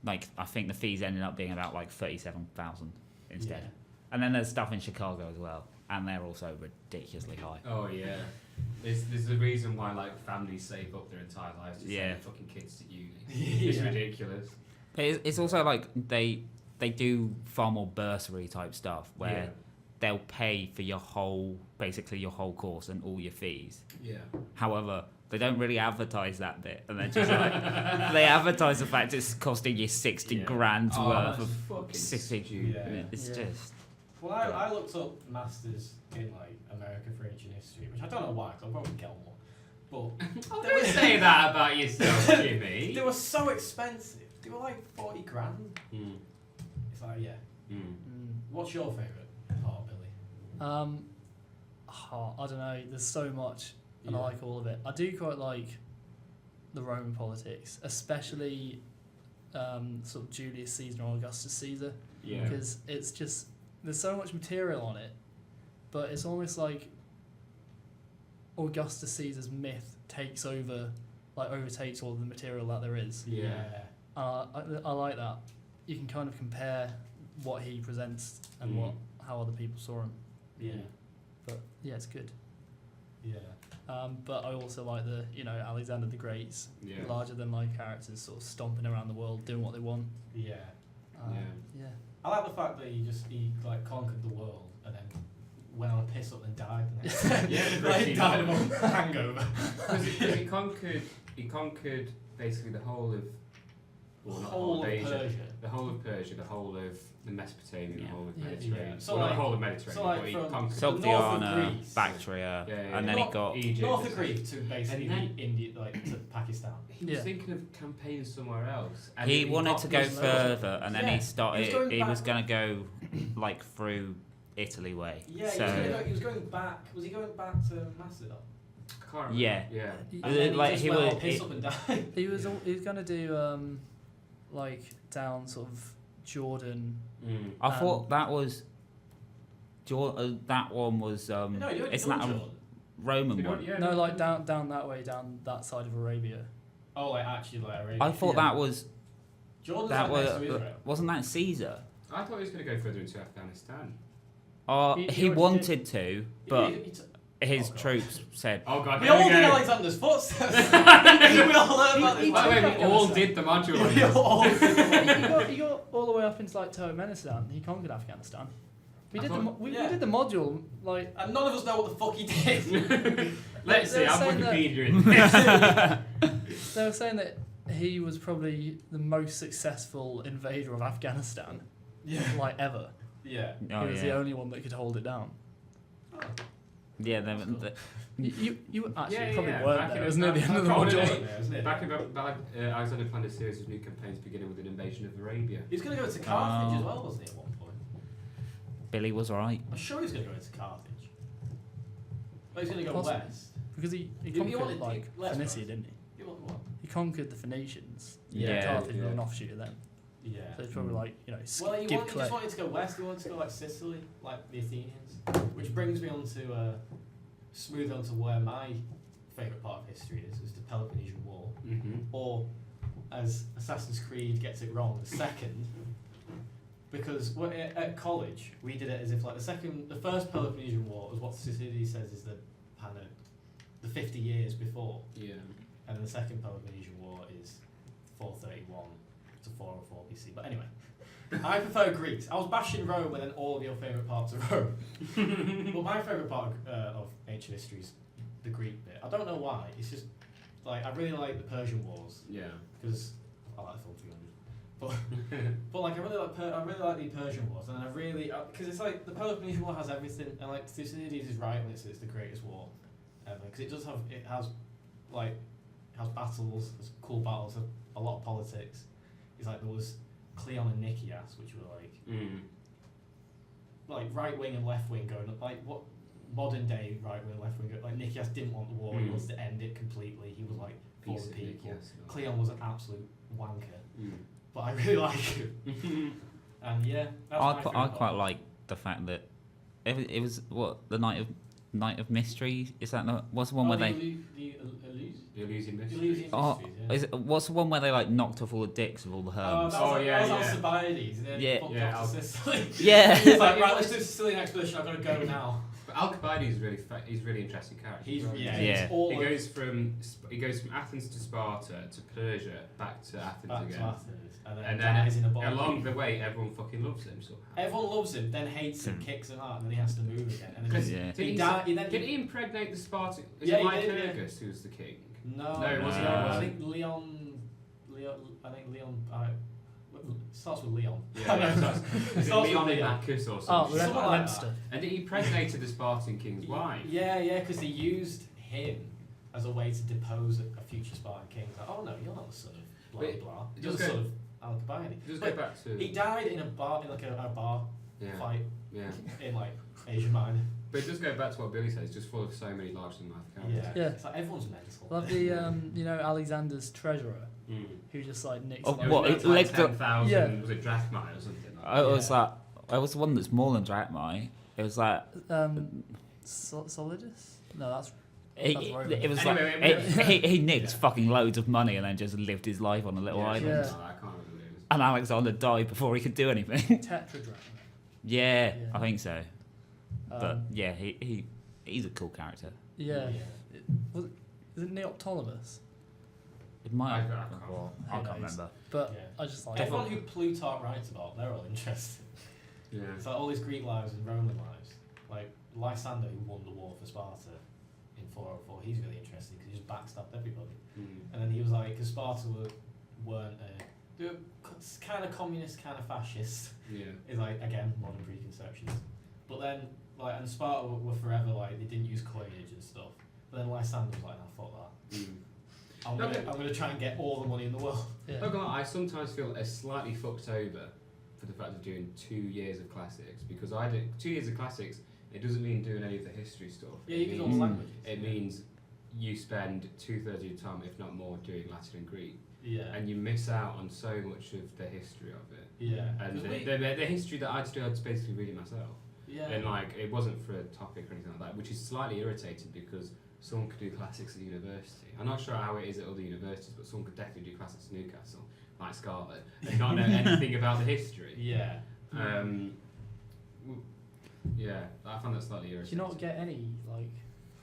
like I think the fees ended up being about like 37,000 instead. Yeah. And then there's stuff in Chicago as well, and they're also ridiculously high. Oh yeah. There's a reason why like families save up their entire lives to send Yeah. their fucking kids to uni. It's Yeah. ridiculous. But it's also like they do far more bursary type stuff where they'll pay for basically your whole course and all your fees. Yeah. However, they don't really advertise that bit, and they're just like they advertise the fact it's costing you 60 Yeah. grand's Oh, worth that's of fucking 60. stupid. Yeah. It's Yeah. just Well, I looked up masters in like America for ancient history, which I don't know why, because I'll probably get one. But Oh, don't say that about yourself, Jimmy. they were so expensive. They were like 40 grand. Mm. It's like, yeah. Mm. What's your favourite part, Billy? I don't know. There's so much, and I Yeah. like all of it. I do quite like the Roman politics, especially sort of Julius Caesar or Augustus Caesar, Yeah. because it's just there's so much material on it, but it's almost like Augustus Caesar's myth overtakes all the material that there is. Yeah. I like that. You can kind of compare what he presents and how other people saw him. Yeah. But yeah, it's good. Yeah. But I also like the Alexander the Great's Yeah. larger than life characters sort of stomping around the world doing what they want. Yeah. Yeah. I like the fact that he like conquered the world and then went on a piss up and died. Yeah, Like, he died of a hangover. Because he conquered basically the whole of well, not Whole of Asia, Persia. the whole of Persia, the whole of the Mesopotamia, the whole of Yeah. Mediterranean. Yeah. So Well, not like- the whole of Mediterranean, so like but he from- conquered So north of Sogdiana, Greece. Bactria, Yeah, and then yeah. he got Egypt. North of Greece to basically And then- India, like to Pakistan. He was Yeah. thinking of campaigning somewhere else. And he then wanted got to go this- further, and then Yeah, he started. he was going He was back- going to go like through Italy way. Yeah, So he was going back. Was he going back to Macedon? I can't remember. Yeah. Yeah. And then Like, he he just went was- on piss he- up and died. He was going to do like down sort of Jordan. Mm. I thought that was. That one was. No, he don't Isn't go that a Jordan. Roman You know, one? yeah, No, like down that way, down that side of Arabia. Oh, like actually, like Arabia. I thought Yeah. that was. Jordan's That like next was. to Israel. Wasn't that Caesar? I thought he was going to go further into Afghanistan. He He already wanted to, but He t- his Oh, God. troops said. Oh god, we here all we did go. Alexander's footsteps. we all learned about this. He By the way, took we all Afghanistan. did the module on We this. all did. he got all the way up into like Turkmenistan. He conquered Afghanistan. We I did thought- we Yeah. did the module like. And none of us know what the fuck he did. Let's see, They're I'm saying that- Wikipedia in this. They were saying that he was probably the most successful invader of Afghanistan Yeah. like ever. Yeah. Oh he was the yeah. only one that could hold it down. Yeah. That's cool. You actually Yeah, probably yeah, weren't back there. in- It was near the back- end of the back in module. the day. Yeah, isn't it? Back in Alexander planned a series of new campaigns beginning with an invasion of Arabia. He was going to go to Carthage as well, wasn't he, at one point? Billy was right. I'm sure he was going to go into Carthage. But he's going to go Possibly. west. Because he He conquered wanted- like let's Phoenicia, go. didn't he? He wanted what? He conquered the Phoenicians. Yeah, Carthage was yeah. an offshoot of them. Yeah. So it's probably like Well, he give just wanted to go west. He wanted to go like Sicily, like the Athenians. Which brings me on to smooth on to where my favourite part of history is the Peloponnesian War, Mm-hmm. or as Assassin's Creed gets it wrong, the second. Because at college we did it as if like the first Peloponnesian War was what Thucydides says is the kind of the 50 years before, Yeah. and the second Peloponnesian War is 431 to 404 BC. But anyway, I prefer Greece. I was bashing Rome and then all of your favourite parts of Rome. But my favourite part of ancient history is the Greek bit. I don't know why. It's just like I really like the Persian Wars. Yeah. Because I like the film 300. But like I really like the Persian Wars, and I really because it's like the Peloponnesian War has everything, and like Thucydides is right when it's the greatest war ever because it has battles, there's cool battles, a lot of politics. It's like there was Cleon and Nicias, which were like right wing and left wing going up, like what modern day right wing and left wing. Like Nicias didn't want the war; he wanted to end it completely. He was like for the people. Cleon was an absolute wanker, but I really like him. And yeah, that's I quite like the fact that it was what the Night of Mystery. Is that not? What's the one where they? The Elysian Mysteries. What's the one where they like knocked off all the dicks of all the herms? That was Alcibiades. And then to Sicily. Yeah. He's like, right, let's do a Sicilian expedition. I've got to go now. But Alcibiades is he's a really interesting character. He goes from Athens to Sparta to Persia back to Athens again. And then along the way, everyone fucking loves him. So everyone loves him, then hates him, kicks him out, and then he has to move again. And then did he impregnate the Spartan? Is it Lycurgus who's the king? No, it wasn't. I think Leon. Starts with Leon. Yeah, is it Leon Inachus or something? Oh, Leinster. And he impregnated the Spartan king's wife. Yeah, because they used him as a way to depose a future Spartan king. Like, oh no, you're not the son of blah blah. You're the son of Alcibiades. Just go back to. He died in a bar, in like a bar fight. Yeah. In like Asia Minor. But it does go back to what Billy says, just full of so many large than life characters. Yeah. It's like everyone's mental. Love the Alexander's treasurer, who just like nicks. Oh, like, what? It was like 10,000, was it drachmae or something? It was like it was the one that's more than drachmae. It was like Solidus. No, that's. It was anyway, like he nicked fucking loads of money and then just lived his life on a little island. Yeah. No, I can't remember what it was. And Alexander died before he could do anything. Tetradrachma. Yeah, I think so. But yeah, he's a cool character. Yeah. Is it Neoptolemus? It might. I can't remember. But I just like everyone who Plutarch writes about. They're all interesting. Yeah. It's like all these Greek lives and Roman lives. Like Lysander, who won the war for Sparta in 404. He's really interesting because he just backstabbed everybody. And then he was like, because Sparta weren't they were kind of communist, kind of fascist. Yeah. Is like again modern preconceptions. But then and Sparta were forever like they didn't use coinage and stuff. But then Lysander was like, no, fuck that. I'm gonna try and get all the money in the world. Yeah. Look, I sometimes feel slightly fucked over for the fact of doing 2 years of classics because I did 2 years of classics. It doesn't mean doing any of the history stuff. Yeah, you can do all the languages. It means you spend 2/3 of your time, if not more, doing Latin and Greek. Yeah. And you miss out on so much of the history of it. Yeah. And the history that I'd do, I'd basically read it myself. Yeah. And like, it wasn't for a topic or anything like that, which is slightly irritating because someone could do classics at university. I'm not sure how it is at other universities, but someone could definitely do classics at Newcastle, like Scarlett, and not know anything about the history. Yeah. Yeah, I find that slightly irritating. Do you not get any like?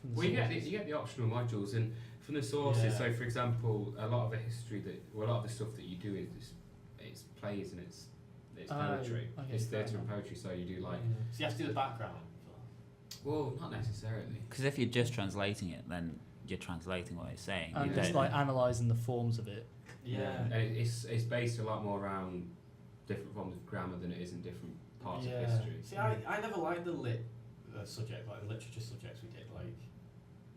From the Well, you get the optional modules and from the sources. Yeah. So, for example, a lot of the history a lot of the stuff that you do is it's plays and it's poetry. Okay, It's theatre and poetry. So you do like. So you have to do the background. Well, not necessarily. Because if you're just translating it, then you're translating what it's saying. And You just don't- like analysing the forms of it. Yeah. And it's based a lot more around different forms of grammar than it is in different parts of history. See, I never liked the lit subject, like the literature subjects we did.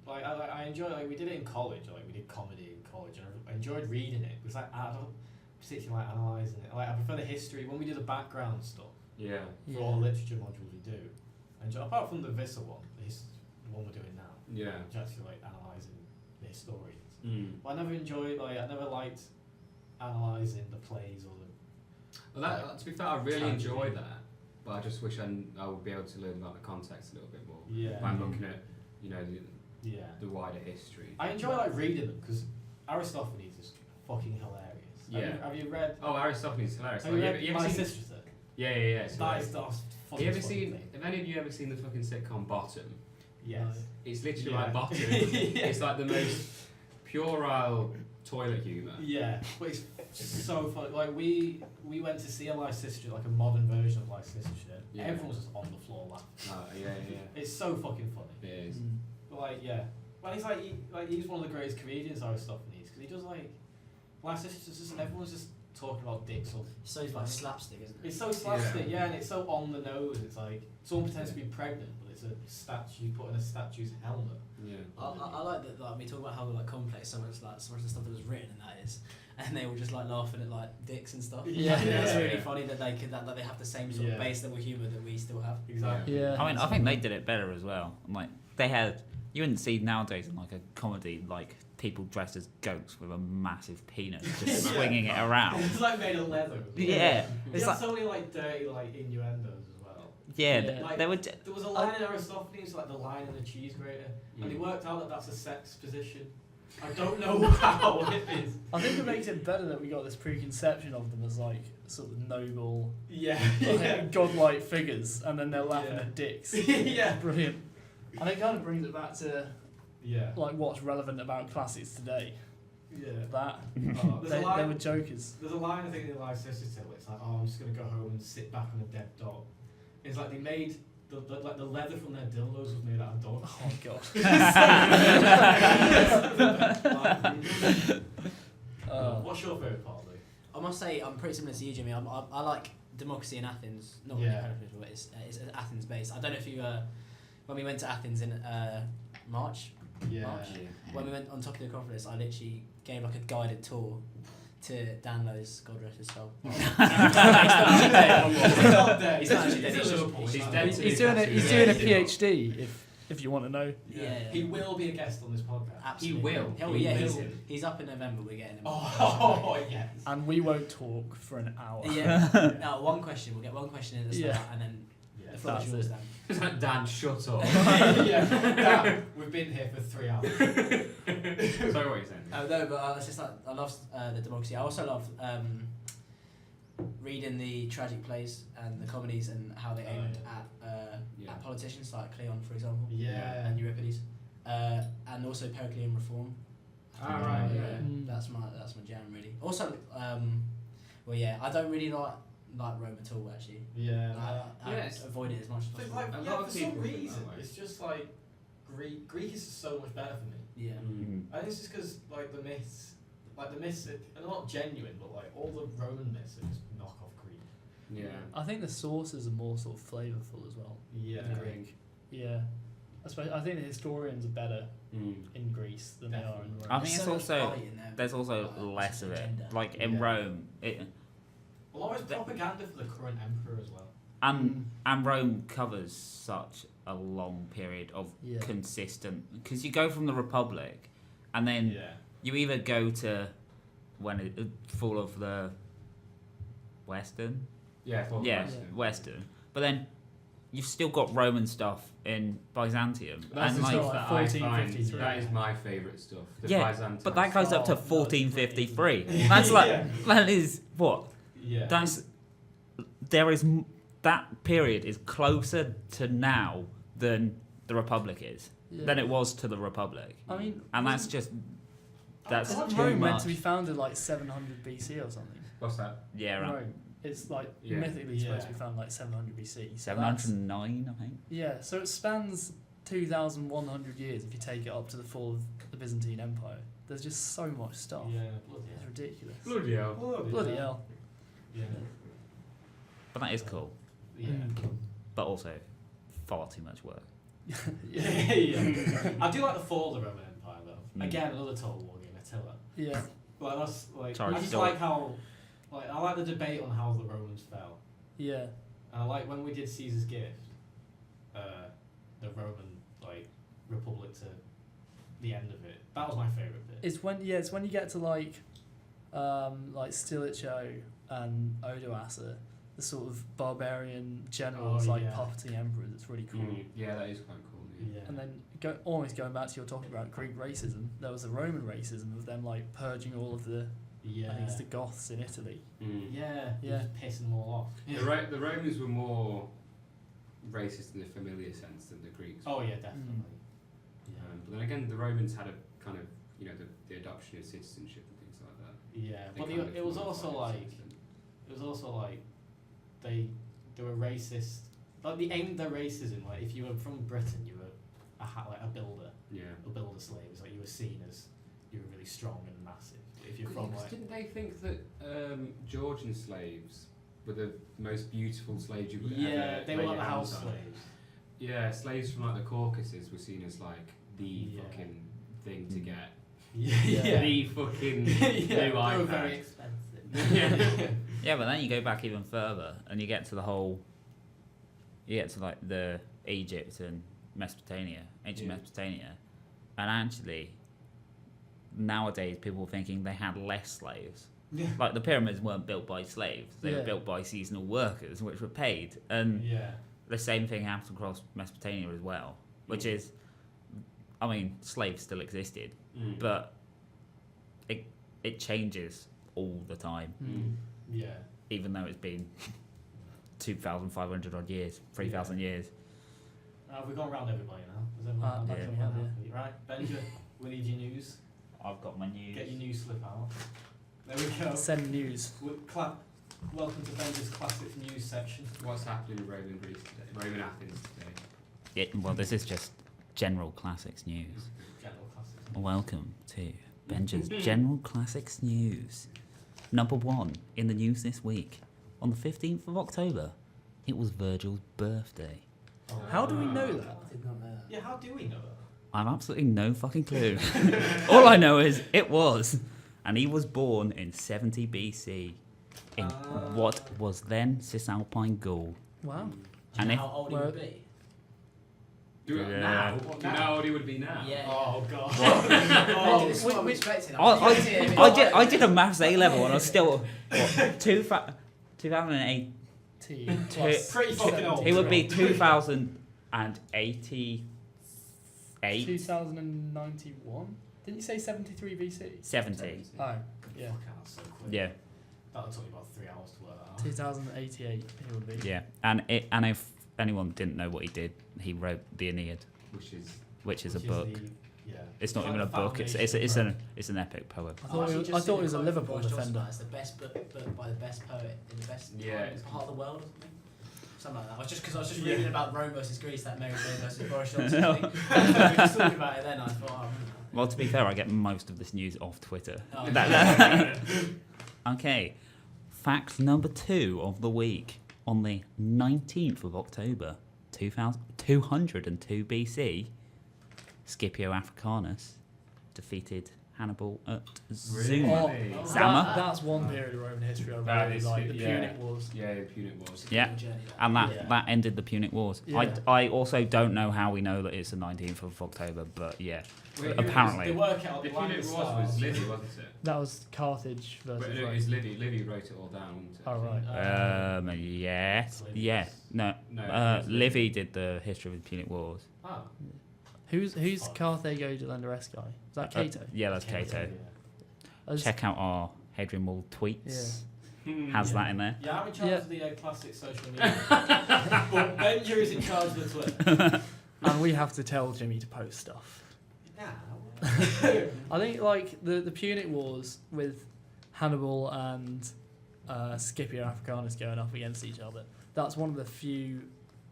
Like I enjoy we did it in college. Like we did comedy in college, and I enjoyed reading it. Because I don't particularly like analysing it. Like I prefer the history when we do the background stuff Yeah. for all the literature modules we do. And apart from the Vissa one, the one we're doing now, Yeah. which actually like analysing the historians. Mm. But I never enjoyed I never liked analysing the plays or the. Well, to be fair, I really Tragedy. enjoy that, but I just wish I would be able to learn about the context a little bit more. Yeah. When I'm looking at, Yeah. the wider history. I enjoy reading them because Aristophanes is fucking hilarious. Yeah. Have you read? Oh, Aristophanes is hilarious. Have you Like, read you ever My seen? Sister's There? Yeah. It's That hilarious. is the Have you ever seen? Have any of you ever seen the fucking sitcom Bottom? Yes. It's literally Yeah. like Bottom. Yeah. It's like the most puerile toilet humour. Yeah, but it's so funny. Like we went to see a Life Sister, like a modern version of Life Sister. Yeah. Everyone was just on the floor laughing. Yeah. It's so fucking funny. It is. But like, yeah, well, he's he's one of the greatest comedians I was stopping these because he does like Life Sisters, just everyone's just talking about dicks or. So it's like slapstick, isn't it? It's so slapstick, yeah, and it's so on the nose. It's like someone pretends to be pregnant, but it's a statue put in a statue's helmet. Yeah. I like that. Like we talk about how like complex so much of the stuff that was written and that is, and they were just like laughing at like dicks and stuff. Yeah. It's really Yeah. funny that they could that they have the same sort of base level humour that we still have. Exactly. Yeah. I mean, I think they did it better as well. Like they had, you wouldn't see nowadays in like a comedy like people dressed as goats with a massive penis just swinging it around. It's like made of leather. Yeah, It's it's got like so many like dirty like innuendos as well. yeah, Yeah. Like, they were. there was a line in Aristophanes, like the line in the cheese grater, and they worked out that that's a sex position. I don't know how it is. I think it makes it better that we got this preconception of them as like sort of noble, Yeah. like, godlike figures, and then they're laughing Yeah. at dicks. Yeah. Brilliant. And it kind of brings it back to Yeah. like what's relevant about classics today. Yeah. That There's they a line. were jokers. There's a line I think in the Life Sister tale. It's like, oh, I'm just gonna go home and sit back on a dead dog. It's like they made the leather from their dildos was made out of dog. Oh god. What's your favourite part, Lee? I must say I'm pretty similar to you, Jimmy. I like Democracy in Athens. Not really Yeah. Pericles, but it's Athens based. I don't know if you when we went to Athens in March. Yeah. March. When we went on top of the Acropolis, I literally gave like a guided tour to Dan Lowe's God Rest His Soul. He's not dead. He's not actually dead. He's He's Liverpool. he's not dead. He's doing a PhD if you want to know. Yeah. He will be a guest on this podcast. Absolutely. He will. Oh He yeah, will. he's up in November. We're getting him. Oh yes. And we won't talk for an hour. Yeah. Now one question. We'll get one question in at the start, Yeah. and then Yeah. the floor is That's yours, it. Dan. It's like, Dan, shut up. Yeah. Dan, we've been here for 3 hours. Sorry, what are you saying? Oh no, but it's just like I love the Democracy. I also love reading the tragic plays and the comedies and how they aimed at politicians like Cleon, for example, Yeah. and Euripides, and also Periclean Reform. Ah, right, yeah. That's my jam really. Also, well yeah, I don't really like Rome at all actually. Yeah. I Yes. avoid it as much as But possible. like, A yeah, lot of for some people think reason, that way. it's just like Greek is so much better for me. Yeah. I think it's just because like the myths, are not genuine, but like all the Roman myths are just knock off Greek. Yeah. I think the sources are more sort of flavourful as well. Yeah. in Greek. Yeah. I think the historians are better in Greece than they are in Rome. I think There's it's so much also fight in there. there's also less of it. Agenda. Like in Yeah. Rome, it Well, always propaganda for the current emperor as well. and Rome covers such a long period of Yeah. consistent because you go from the Republic, and then Yeah. you either go to when it fall of the Western, Yeah, for yeah, Western. Western, but then you've still got Roman stuff in Byzantium, That's and the like stuff that I find, 1453. that is my favourite stuff. The yeah, Byzantine but that goes up to Oh, no, it's 1453. That's like Yeah. that is what Yeah. that's there is that period is closer to now than the Republic is Yeah. than it was to the Republic, I mean, and that's just that's isn't too Rome meant much. to be founded like 700 BC or something? What's that? Yeah, right. Rome. It's like Yeah. mythically supposed to Yeah. be founded like 700 BC. So that's- 709, I think. Yeah, so it spans 2,100 years if you take it up to the fall of the Byzantine Empire. There's just so much stuff. Yeah. Bloody It's hell. ridiculous. Bloody hell. Bloody hell. Yeah. But that is cool, Yeah. but also far too much work. Yeah. Yeah. I do like the fall of the Roman Empire though. Mm. Again, another total war game, Attila. Yeah. Like that's like Sorry, I just still- like how like I like the debate on how the Romans fell. Yeah. And I like when we did Caesar's Gift, the Roman like Republic to the end of it. That was my favourite bit. It's when you get to like Stilicho and Odoacer, the sort of barbarian generals Oh, like yeah. puppeting emperors. It's really cool. Yeah, that is quite cool. Yeah. Yeah. And then almost going back to your talking about Greek racism, there was a Roman racism of them like purging all of the Yeah. I think it's the Goths in Italy. Yeah. Yeah. Just pissing them all off. The Romans were more racist in the familiar sense than the Greeks. Oh yeah, definitely. Yeah. But then again, the Romans had a kind of you know, the adoption of citizenship and things like that. Yeah, They but kind of it was also modified like it since it was also like they were racist. Like they aimed their racism. Like if you were from Britain, you were like a builder, then. Yeah. a builder slaves. Like you were seen as you were really strong and massive. But if you're from like Didn't they think that Georgian slaves were the most beautiful slaves you could ever they lay were like your the house hands on? slaves. Yeah, slaves from like the Caucasus were seen as like the Yeah. fucking thing to get. Yeah. The fucking Yeah, new they were iPad. very expensive. Yeah. Yeah, but then you go back even further and you get to like the Egypt and Mesopotamia, ancient Yeah. Mesopotamia, and actually nowadays people were thinking they had less slaves. Yeah. Like the pyramids weren't built by slaves; they were Yeah. built by seasonal workers, which were paid. And Yeah. the same thing happened across Mesopotamia as well, which is, I mean, slaves still existed, Mm. but it changes all the time, Yeah. even though it's been 2,500 odd years, 3,000 years. Have we gone round everybody now? Has everyone Yeah, had we everyone have, happy? Right, Benja, we need your news. I've got my news. Get your news slip out. There we go. Send news. Welcome to Benja's classic news section. What's happening in Roman Greece today? Roman Athens today? Yeah, well, this is just general classics news. General classics. Welcome to Benja's General Classics News. Number 1 in the news this week. On the 15th of October, it was Virgil's birthday. How do we know that? I did not know that. Yeah, how do we know that? I have absolutely no fucking clue. All I know is it was. And he was born in 70 BC in what was then Cisalpine Gaul. Wow. Do you And know if- how old he well- would be? Do it Yeah. now? Do you know how old he would be now? Yeah. Oh god. Oh, this is what I'm expecting. I did a maths A level and I was still what, 2008. Plus Pretty fucking old. It would be 2088. 2091? Didn't you say 73 BC? 70. Oh, yeah. Fuck, that's so quick. Yeah, That would take you about 3 hours to work that out. 2088 it would be. yeah. And if anyone didn't know what he did, he wrote the Aeneid, Which is which is a book. Yeah. It's not Like even a the book. It's an epic poem. I thought it was a Liverpool defender. It's the best book by the best poet in the best part of the world or something. Something like that. I was just reading about Rome versus Greece, that Mary Jane versus Boris Johnson thing. We were just talking about it then. I thought, oh, Well, to be fair, I get most of this news off Twitter. oh, Okay, fact number 2 of the week. On the 19th of October, 202 BC, Scipio Africanus defeated Hannibal at Zuma. Really? Oh, Zama? that's one period of Roman history I That really is like. good, The yeah. Punic Wars. Yeah, Punic Wars. Yeah. journey, And Yeah. that ended the Punic Wars. Yeah. I also don't know how we know that it's the 19th of October, but yeah. Wait, Apparently. They work out The the line Punic of Wars stars. was Livy, wasn't it? That was Carthage But versus no, it Rome. was Livy. Livy wrote it all down, wasn't it? Oh, right. Yes. Livy. Yeah. No. No, it was Livy did the history of the Punic Wars. Oh. Who's Fuck. Carthago de Landareschi? Is that Cato? Yeah, that's Cato. As- Check out our Hadrian Wall tweets. Hmm. Has that in there. Yeah, I'm in charge Yeah. of the classic social media. But Benja is in charge of the Twitter. and we have to tell Jimmy to post stuff. I think like the Punic Wars with Hannibal and Scipio Africanus going up against each other. That's one of the few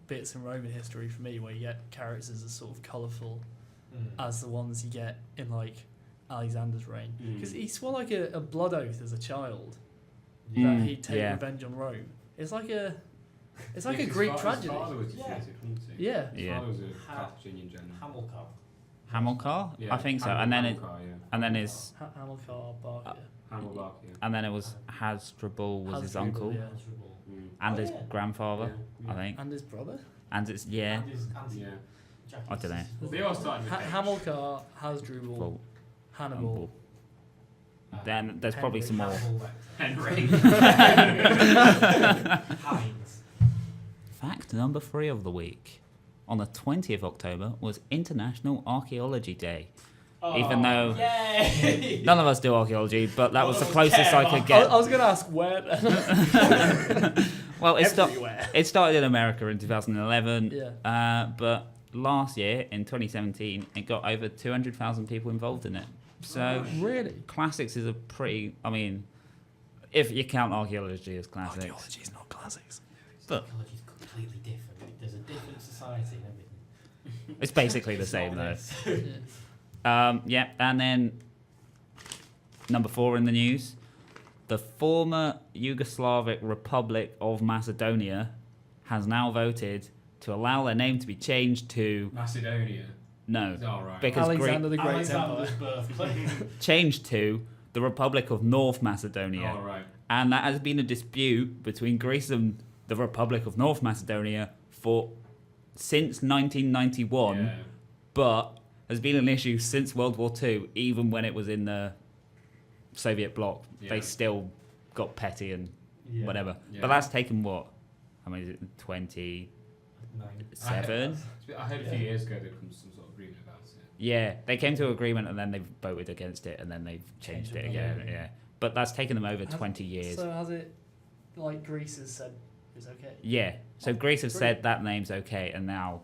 bits in Roman history for me where you get characters as sort of colourful as the ones you get in like Alexander's reign, because he swore like a blood oath as a child that he'd take yeah. revenge on Rome. It's like a Yeah, Greek his tragedy. father was Yeah. defeated, wasn't he? Yeah. His Yeah. father was a Ha- Carthaginian general. Hamilcar. Hamilcar? Yeah, I think so. Hannibal- And then Hamilcar, yeah. Hamilcar Barca. Hannibal Barca, yeah. and then it was Hasdrubal was his Hasdrubal, uncle yeah. Mm. and Oh, his yeah. grandfather, Yeah. I think. And his brother. And it's yeah. And his auntie. Yeah. Jackie I dunno. sisters. They all started with H. Hamilcar, Hasdrubal, Well, Hannibal. then there's probably some more. Henry. Hines. Fact number 3 of the week. On the 20th of October was International Archaeology Day. Even though Yay! none of us do archaeology, but that was the None of us closest care I could about- get. I was going to ask where. Well, Everywhere. it started in America in 2011, Yeah. but last year in 2017, it got over 200,000 people involved in it. So Really? classics is a pretty. I mean, if you count archaeology as classics, Archaeology's not classics. But- Archaeology's completely different. There's a different society and everything. it's basically the It's same not though. this. Yeah, and then number 4 in the news, the former Yugoslavic Republic of Macedonia has now voted to allow their name to be changed to Macedonia. no, All right. because Alexander the Great's Alexander's empire. birthplace. changed to the Republic of North Macedonia, All right. and that has been a dispute between Greece and the Republic of North Macedonia since 1991, Yeah. but has been an issue since World War II, even when it was in the Soviet bloc. Yeah. They still got petty and Yeah. whatever. Yeah. But that's taken what? How many is it? 27? I heard a few years ago there'd come some sort of agreement about it. Yeah, they came to an agreement and then they voted against it and then they've changed it again. Yeah. But that's taken them over 20 years. So has it, like Greece has said, is okay? Yeah. So Greece have Brilliant. said that name's okay, and now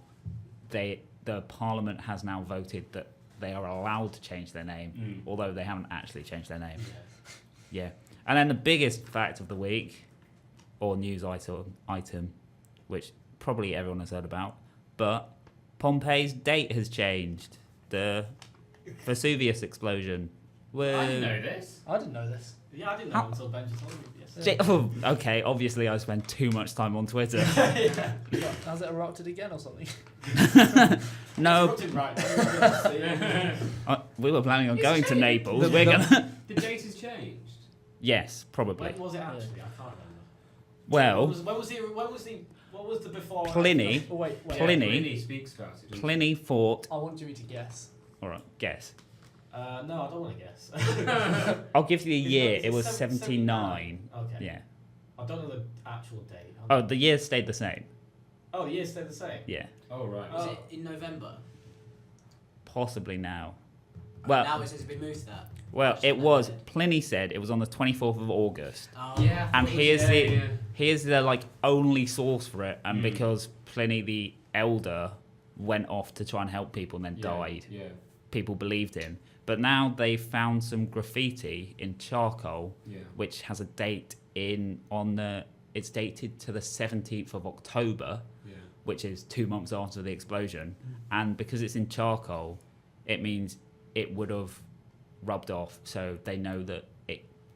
the Parliament has now voted that they are allowed to change their name, although they haven't actually changed their name. Yeah. And then the biggest fact of the week, or news item, which probably everyone has heard about, but Pompeii's date has changed. The Vesuvius explosion. I didn't know this. I didn't know this. Yeah, I didn't know How- until Ben just told me yesterday. Oh, okay, obviously I spend too much time on Twitter. Yeah. What, has it erupted again or something? No, Interrupted right now. we were planning on It's going to changed. Naples. We're gonna. The date has changed. Yes, probably. When was it actually? I can't remember. Well, What was the before? Pliny, Oh, wait. Yeah, Pliny- speaks about it. doesn't Pliny fought. I want Jimmy to guess. All right, guess. No, I don't want to guess. I'll give you the Is year. it It was 79? 79. Okay. Yeah. I don't know the actual date. Oh, the year stayed the same. Oh, the years stayed the same. Yeah, Oh, right. Was it in November? possibly now. Oh, Well- now it says it's been moved to that. Well, Just it in was. November. Pliny said it was on the 24th of August. Oh. Yeah. I And thought it was- here's the- yeah. Here's the like only source for it, and Mm. because Pliny the Elder went off to try and help people and then Yeah, died, Yeah. people believed him. But now they found some graffiti in charcoal, Yeah. which has a date it's dated to the 17th of October, Yeah. which is 2 months after the explosion. And because it's in charcoal, it means it would have rubbed off, so they know that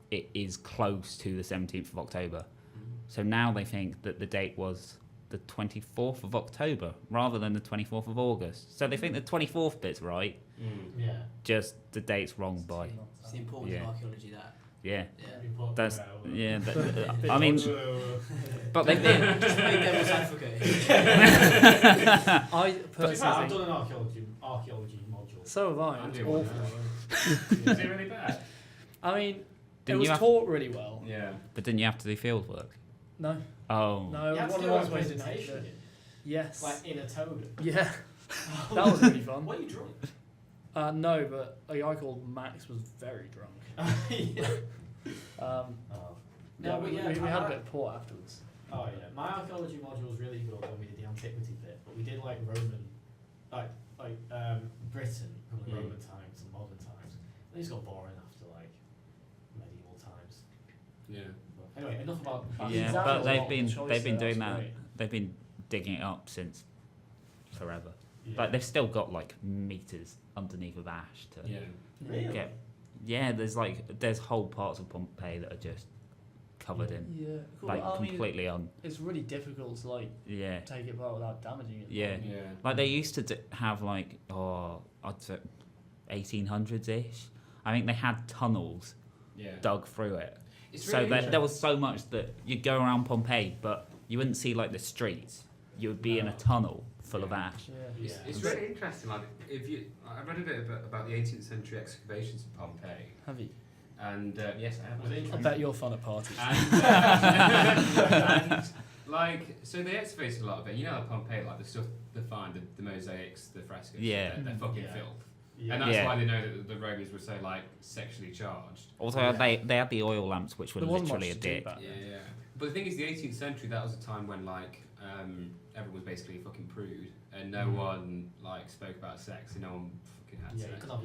it is close to the 17th of October. So now they think that the date was the 24th of October rather than the 24th of August. So they think the 24th bit's right, Yeah. just the date's wrong by. It's the importance Yeah. of archaeology that. Yeah. Yeah. That's yeah. Bit I mean, but they did. Just play devil's advocate. I To be personally fair, I've think, done an archaeology module. so have I. I It's do one awful. now. Is it really bad? I mean, it Didn't was you have- taught really well. Yeah. But didn't you have to do field work? No, Oh. no. You had to One do of a the ones where you didn't have presentation, to- didn't you? Yes. Like in a toga. Yeah. That was really fun. What are you drunk? No, but a guy called Max was very drunk. Yeah. Um, Oh. yeah, No, but we yeah, had I- a bit of port afterwards. Oh yeah, my archaeology module was really good when we did the antiquity bit, but we did like Roman, Britain from the Roman times and modern times. And it just got boring after like medieval times. Yeah. But anyway, enough about. Yeah, Exactly but what they've the been choice they've been there, doing that's that. great. They've been digging it up since forever. Yeah. Like they've still got like meters underneath of ash to Yeah. Really? get. Yeah, there's whole parts of Pompeii that are just covered in Yeah, cool. like I mean, completely on. it's really difficult to like Yeah. take it apart without damaging it. Yeah. Yeah. Like they used to have like I'd say 1800s ish. I think they had tunnels Yeah. dug through it. It's So really there was so much that you'd go around Pompeii, but you wouldn't see like the streets. You would be in a No. tunnel full of Yeah. ash. Yeah. It's really interesting. Like, I read a bit about the 18th century excavations of Pompeii, Have you? and yes, I have. Was it I interesting? bet you're fun at parties. And like, so they excavated a lot of it. You know, like Pompeii, like the stuff they find, the mosaics, the frescoes. Yeah. they're fucking Yeah. filth, Yeah. and that's Yeah. why they know that the Romans were so like sexually charged. Also, Yeah. they had the oil lamps, which were There wasn't literally much a to do dick. back Yeah, then. yeah. But the thing is, the 18th century, that was a time when like everyone was basically a fucking prude, and no one like spoke about sex, and no one fucking had Yeah, you sex. could have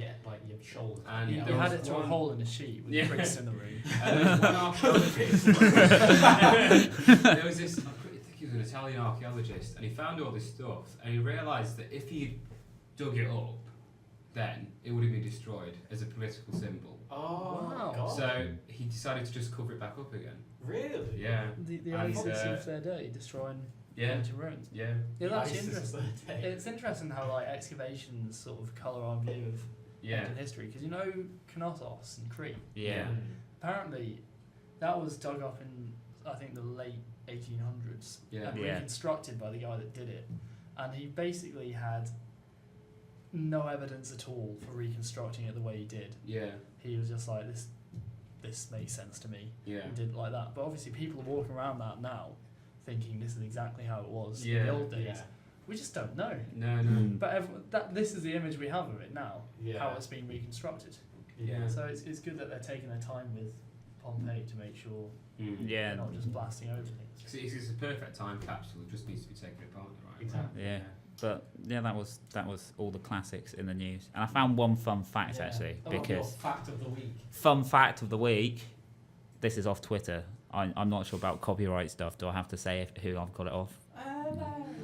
your shoulders. And You there had was it through a one- hole in a sheet with Yeah. pricks in the room. There was one archaeologist. There was this, I think he was an Italian archaeologist, and he found all this stuff, and he realised that if he dug it up, then it would have been destroyed as a political symbol. Oh, Wow. God. So he decided to just cover it back up again. Really? Yeah. The And, ISIS uh, of their day destroying Yeah. ancient ruins. Yeah. Yeah, that's ISIS interesting. of the day. It's interesting how like excavations sort of colour our view of Yeah. ancient history, because you know Knossos and Crete. Yeah. Apparently, that was dug up in I think the late 1800s Yeah. and Yeah. reconstructed by the guy that did it, and he basically had no evidence at all for reconstructing it the way he did. Yeah. He was just like this makes sense to me. Yeah. And did it like that. But obviously, people are walking around that now, thinking this is exactly how it was in Yeah. the old days. Yeah. We just don't know. No. But this is the image we have of it now. Yeah. How it's been reconstructed. Yeah. So it's good that they're taking their time with Pompeii to make sure Mm. Yeah. they're not just blasting over things. It's a perfect time capsule. It just needs to be taken apart, right? Exactly. Yeah. But yeah, that was all the classics in the news. And I found one fun fact Yeah. actually, Oh, your because fact of the week. fun fact of the week. This is off Twitter. I'm not sure about copyright stuff. Do I have to say who I've got it off?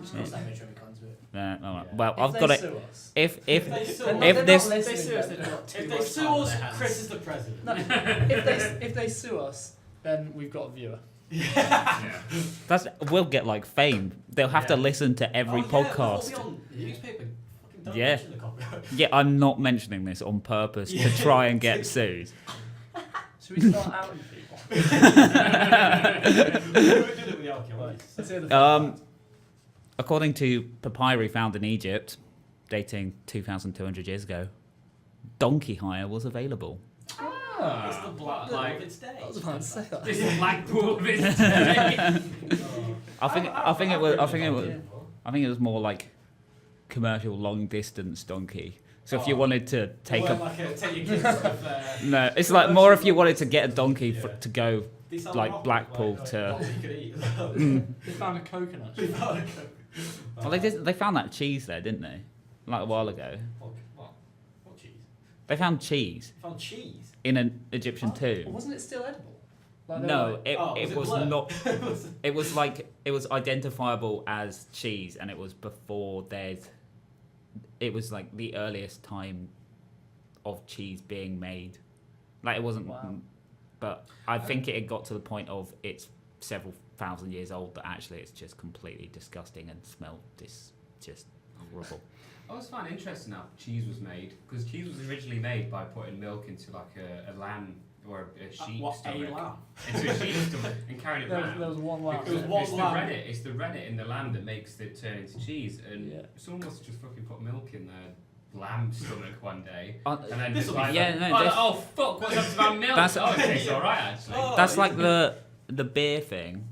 Just cross that bridge when we come to it. No. Yeah. Well, If I've they got it. sue us, If If they sue us, if this If they sue us, they've got too if they much sue time on us, their hands. Chris is the president. no, if they sue us, then we've got a viewer. Yeah. we'll get like fame. They'll have to Yeah. listen to every Oh, yeah, podcast. we'll be on Yeah. newspaper. Fucking don't Yeah. mention the copyright. Yeah, I'm not mentioning this on purpose to Yeah. try and get sued. Should we start outing people? We did it with the archaeologists. Let's hear the Um, According to papyri found in Egypt, dating 2,200 years ago, donkey hire was available. It's the Blackpool like- of its day. I was about to say that. It's the Blackpool of its day. I think it was more like commercial long distance donkey. So if you Oh. wanted to take Well, a like take your kids to no, it's like more if you wanted to get a donkey Yeah. to go. They sell Like rock, Blackpool like, to- what you could eat. They found a coconut. Well, they found that cheese there, didn't they? Like a while ago. What cheese? They found cheese Found cheese. in an Egyptian Oh, tomb. wasn't it still edible? Like they were No, like- it Oh, it was it was blurred? not. It was like it was identifiable as cheese, and it was before there's. It was like the earliest time of cheese being made. Like it wasn't, Wow. but I think it had got to the point of it's several thousand years old that actually it's just completely disgusting and smelled just horrible. I always find it interesting how cheese was made, because cheese was originally made by putting milk into like a lamb or a sheep What a stomach. lamb. Into a sheep stomach and carrying it There around. was one lamb. It was one it's lamb. It's the rennet in the lamb that makes it turn into cheese, and Yeah. someone must have just fucking put milk in their lamb stomach one day, Uh, and then This'll just be like, fun. Yeah, no, oh, this- oh fuck, what's up about milk? That's- Oh, it tastes alright actually. Oh. That's like the beer thing.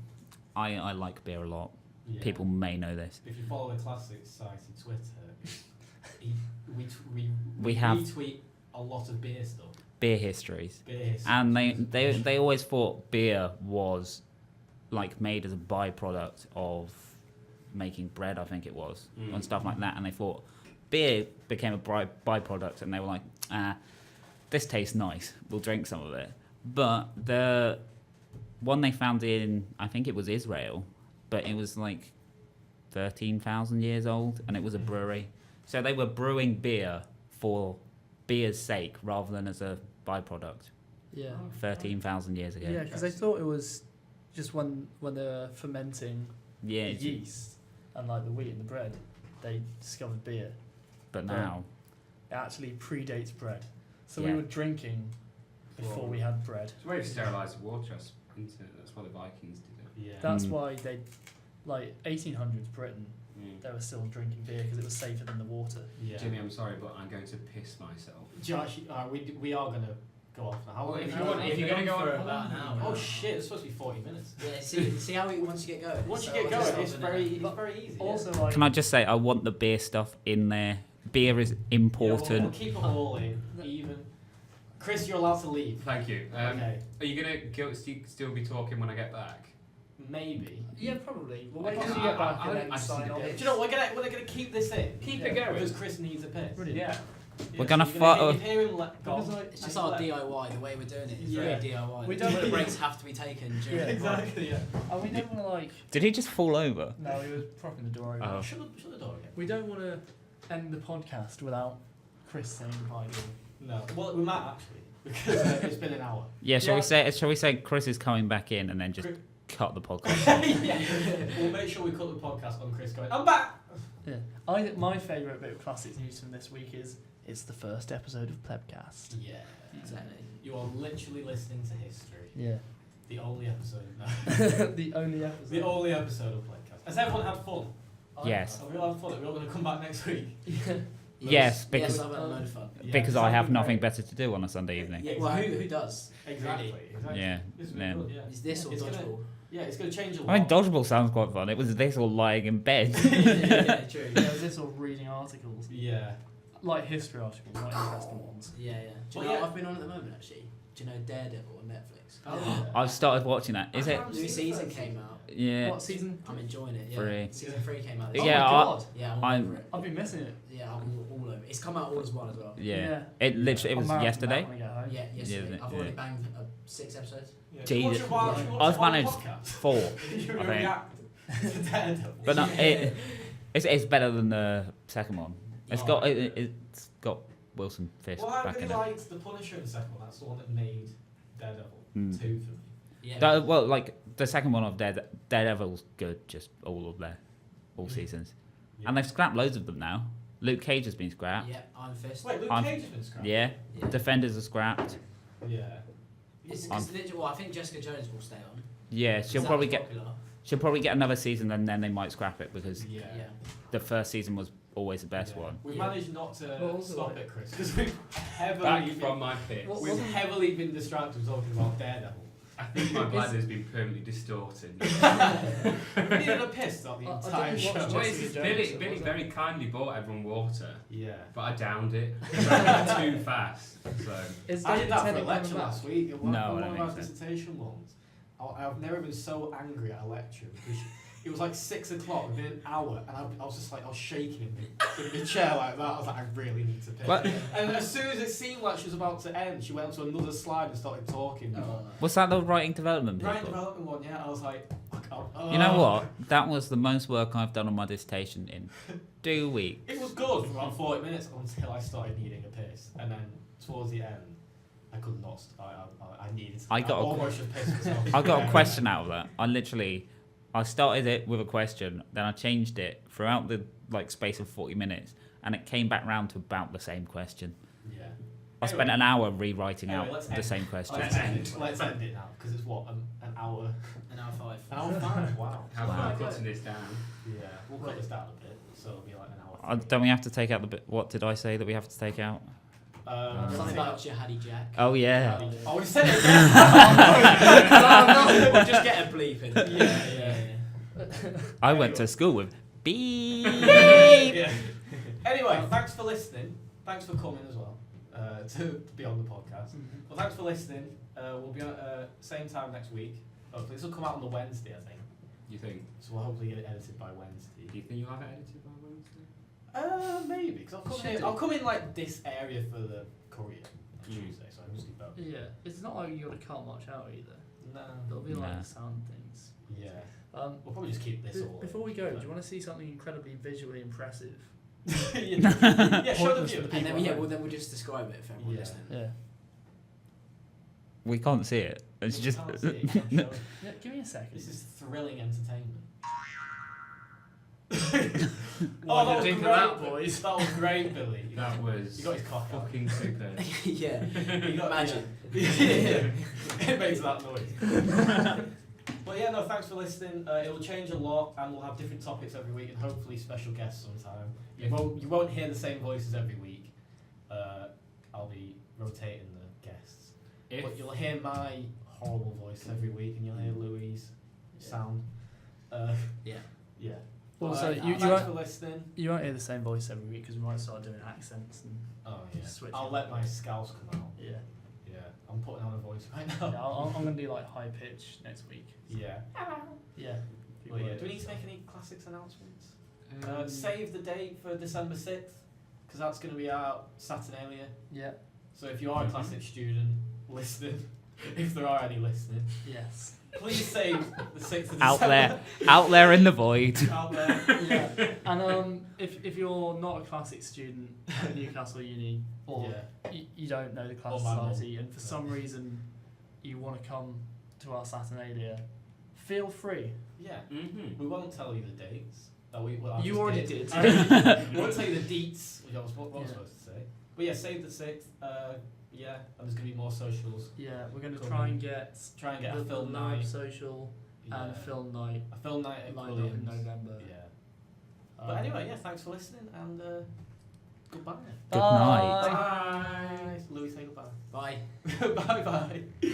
I like beer a lot. Yeah. People may know this. If you follow the classics site on Twitter, We have- retweet a lot of beer stuff. Beer histories. Beer history. And they always thought beer was like made as a byproduct of making bread, I think it was, and stuff like that. And they thought beer became a byproduct, and they were like, this tastes nice, we'll drink some of it. But the one they found in, I think it was Israel, but it was like 13,000 years old, and it was a brewery. So they were brewing beer for beer's sake rather than as a byproduct. Yeah. 13,000 years ago. Yeah, because they thought it was just when they were fermenting Yeah, the it's- yeast and like the wheat and the bread, they discovered beer. but now, It actually predates bread. So we Yeah. were drinking before we had bread. It's a way to sterilise the water, isn't it? That's why the Vikings did it. Yeah. That's Mm. why they, like 1800s Britain, they were still drinking beer because it was safer than the water. Yeah. Jimmy, I'm sorry, but I'm going to piss myself. Do you actually, we are going to go off now. How Well, long if have you we want- got? if you're gonna go for on- about an hour. Oh shit! It's supposed to be 40 minutes. Yeah, see how once you get going. Once you so get once going, it's it's not very gonna- easy. Also, like, can I just say, I want the beer stuff in there. Beer is We'll important. keep it all in, even. Chris, you're allowed to leave. Thank you. Okay. Are you gonna still be talking when I get back? Maybe. Yeah, probably. Well, Wait we'll till probably you get back I- and I then see sign the off. Do difference. you know what? We're gonna keep this in. Keep Yeah. it going. Because Chris needs a piss. Brilliant. Yeah. We're gonna so fight- you're hear him go Because on. like, It's just our DIY. The way we're doing it is Yeah. very DIY. We The don't- toilet breaks have to be taken during Yeah, the Exactly. Yeah. and we don't want to like. Did he just fall over? No, he was propping the door open. Oh. Shut the door again. We don't want to end the podcast without Chris saying goodbye. No. Well, we might actually because it's been an hour. Yeah, shall Yeah. we say Chris is coming back in and then just Chris- cut the podcast? Yeah. We'll make sure we cut the podcast on Chris going, I'm back! Yeah. My favourite bit of classic news from this week is it's the first episode of Plebcast. Yeah. Exactly. You are literally listening to history. Yeah. The only episode. No. The only episode. The only episode of Plebcast. Has everyone had fun? Yes. Have we all had fun? Are we all going to come back next week? Yes, because yes, I've had a load of fun. Yeah. because I have Something nothing great. better to do on a Sunday evening. Yeah, Well, exactly. who does? Exactly. Yeah. This has Yeah. been good, yeah. Is this or It's gonna- dodgeball? Yeah, it's going to change a lot. I mean, dodgeball sounds quite fun. It was this all lying in bed. Yeah, true. Yeah, is this all reading articles? Yeah. Like history articles, not interesting ones. Yeah, yeah. Do you Well, know yeah. what I've been on at the moment actually? Do you know Daredevil on Netflix? Oh, yeah. I've started watching that. Is I it? haven't New seen the season first came season. out. Yeah. What season? I'm enjoying it. Yeah. Free. Season 3 came out. Oh This my Yeah, god. Yeah, I'm I'm- all over it. I've been missing it. Yeah, I'm all over it. It's come out all as one as well. Yeah. It literally. It was I'm marathon yesterday. that when I get home. Yeah, yesterday. isn't it? I've already Yeah. banged 6 episodes. Yeah. Jesus. Watch it while- watch it I've while the managed podcast. 4. You I think. react to Daredevil. But no, it's better than the second one. It's Oh, got yeah. it's got Wilson Fisk Well, I back really in it. liked the Punisher in the second one. That's the one that made Daredevil Mm. 2 for me. Yeah. Well, like the second one of Daredevil's good, just all of their all Mm. seasons, Yeah. and they've scrapped loads of them now. Luke Cage has been scrapped. Yeah, Iron Fist. Wait, Luke I'm- Cage has been scrapped? Yeah. Yeah. Defenders are scrapped. Yeah. It's I'm- literally, well, I think Jessica Jones will stay on. Yeah, 'cause she'll that probably was get popular. another season, and then they might scrap it because Yeah. Yeah. the first season was always the best Yeah. one. We've Yeah. managed not to Well, also stop like- it, Chris, because we've heavily Back been, from my pit. What- we've heavily been distracted talking about Daredevil. I think my bladder's been permanently distorted. We needed a piss on the I entire didn't watch show. Jessica Well, it's just Jones, Billy, so Billy what's very kindly bought everyone water, Yeah. but I downed it. Too fast. So Is I did that for a Tennant lecture coming last back? week. One, No, I one don't of our think so. dissertation ones. I've never been so angry at a lecture because it was like 6 o'clock within an hour, and I was just like, I was shaking in the chair like that. I was like, I really need to piss. What? And as soon as it seemed like she was about to end, she went on to another slide and started talking. Was that the writing development Right people? development one, yeah. I was like, You know what? That was the most work I've done on my dissertation in 2 weeks. It was good for about 40 minutes until I started needing a piss, and then towards the end, I could not. I needed. I got a- almost just pissed myself. I got a question out of that. I started it with a question, then I changed it throughout the space of 40 minutes, and it came back round to about the same question. Yeah. I spent an hour rewriting Anyway, out let's the end. same question. Let's end it. Let's end it now, because it's what an hour. An hour 5. An hour 5. Wow. how Wow. about cutting this down? Yeah. We'll cut this down a bit, so it'll be like an hour. Don't we have to take out the bit? What did I say that we have to take out? Something about Jihadi Jack. Oh yeah. Oh, we said it again. We'll just get a bleep in. Yeah. I went to school with beep. Yeah. Anyway, thanks for listening. Thanks for coming as well to be on the podcast. Well, thanks for listening. We'll be on same time next week. Hopefully, this will come out on the Wednesday, I think. You think? So we'll hopefully get it edited by Wednesday. Do you think you'll have it edited by Wednesday? Maybe, because I'll come in like this area for the Courier Tuesday, so I can just do both. Yeah, it's not like you got to cut much out either. No. There'll be Nah. like sound things. Yeah. Um, We'll probably just keep this all. before we go, do you want to see something incredibly visually impressive? yeah, show the Pointless view. for the And then, people. then we'll just describe it for everyone Yeah. listening. Yeah. We can't see it. It's We just. can't see it, you can't show it. Yeah, give me a second. This is thrilling entertainment. What that do you was think of great, that, boys? That was great, Billy. That was You got his cock out. fucking superb. Yeah. You got- Imagine. Yeah. It makes that noise. But yeah, no, thanks for listening. It will change a lot, and we'll have different topics every week, and hopefully special guests sometime. You won't hear the same voices every week. I'll be rotating the guests, but you'll hear my horrible voice every week, and you'll hear Louis' sound. Yeah. Yeah. Also, you thanks won't, for listening. you won't hear the same voice every week because we might start doing accents and Oh yeah. Switch I'll it. let my scouts come out. yeah. Yeah. I'm putting on a voice right Yeah, now. I'm going to do like high pitch next week. Yeah. Yeah. Well, yeah. Do we need to make any classics announcements? Save the date for December 6th, because that's going to be our Saturnalia. Yeah. So if you are a classic student listening, if there are any listening, Yes. please save the 6th of Out December. out there in the void. Out there. Yeah. And if you're not a classic student at Newcastle Uni, or Yeah. you don't know the class Or my mum. society, and for some reason you want to come to our Saturnalia, feel free. Yeah. Mm-hmm. We won't tell you the dates. I You just already did. did. We won't tell you the deets, which I was Yeah. supposed to say. But yeah, save the 6th. Yeah, and there's going to be more socials. Yeah, we're going to Come try in. and get Try and get a the film lab night. social Yeah. and film night A film night at lined up in Williams. November. Yeah. But anyway, yeah, thanks for listening and goodbye. Good night. Bye. Louis, say goodbye. Bye. Bye bye.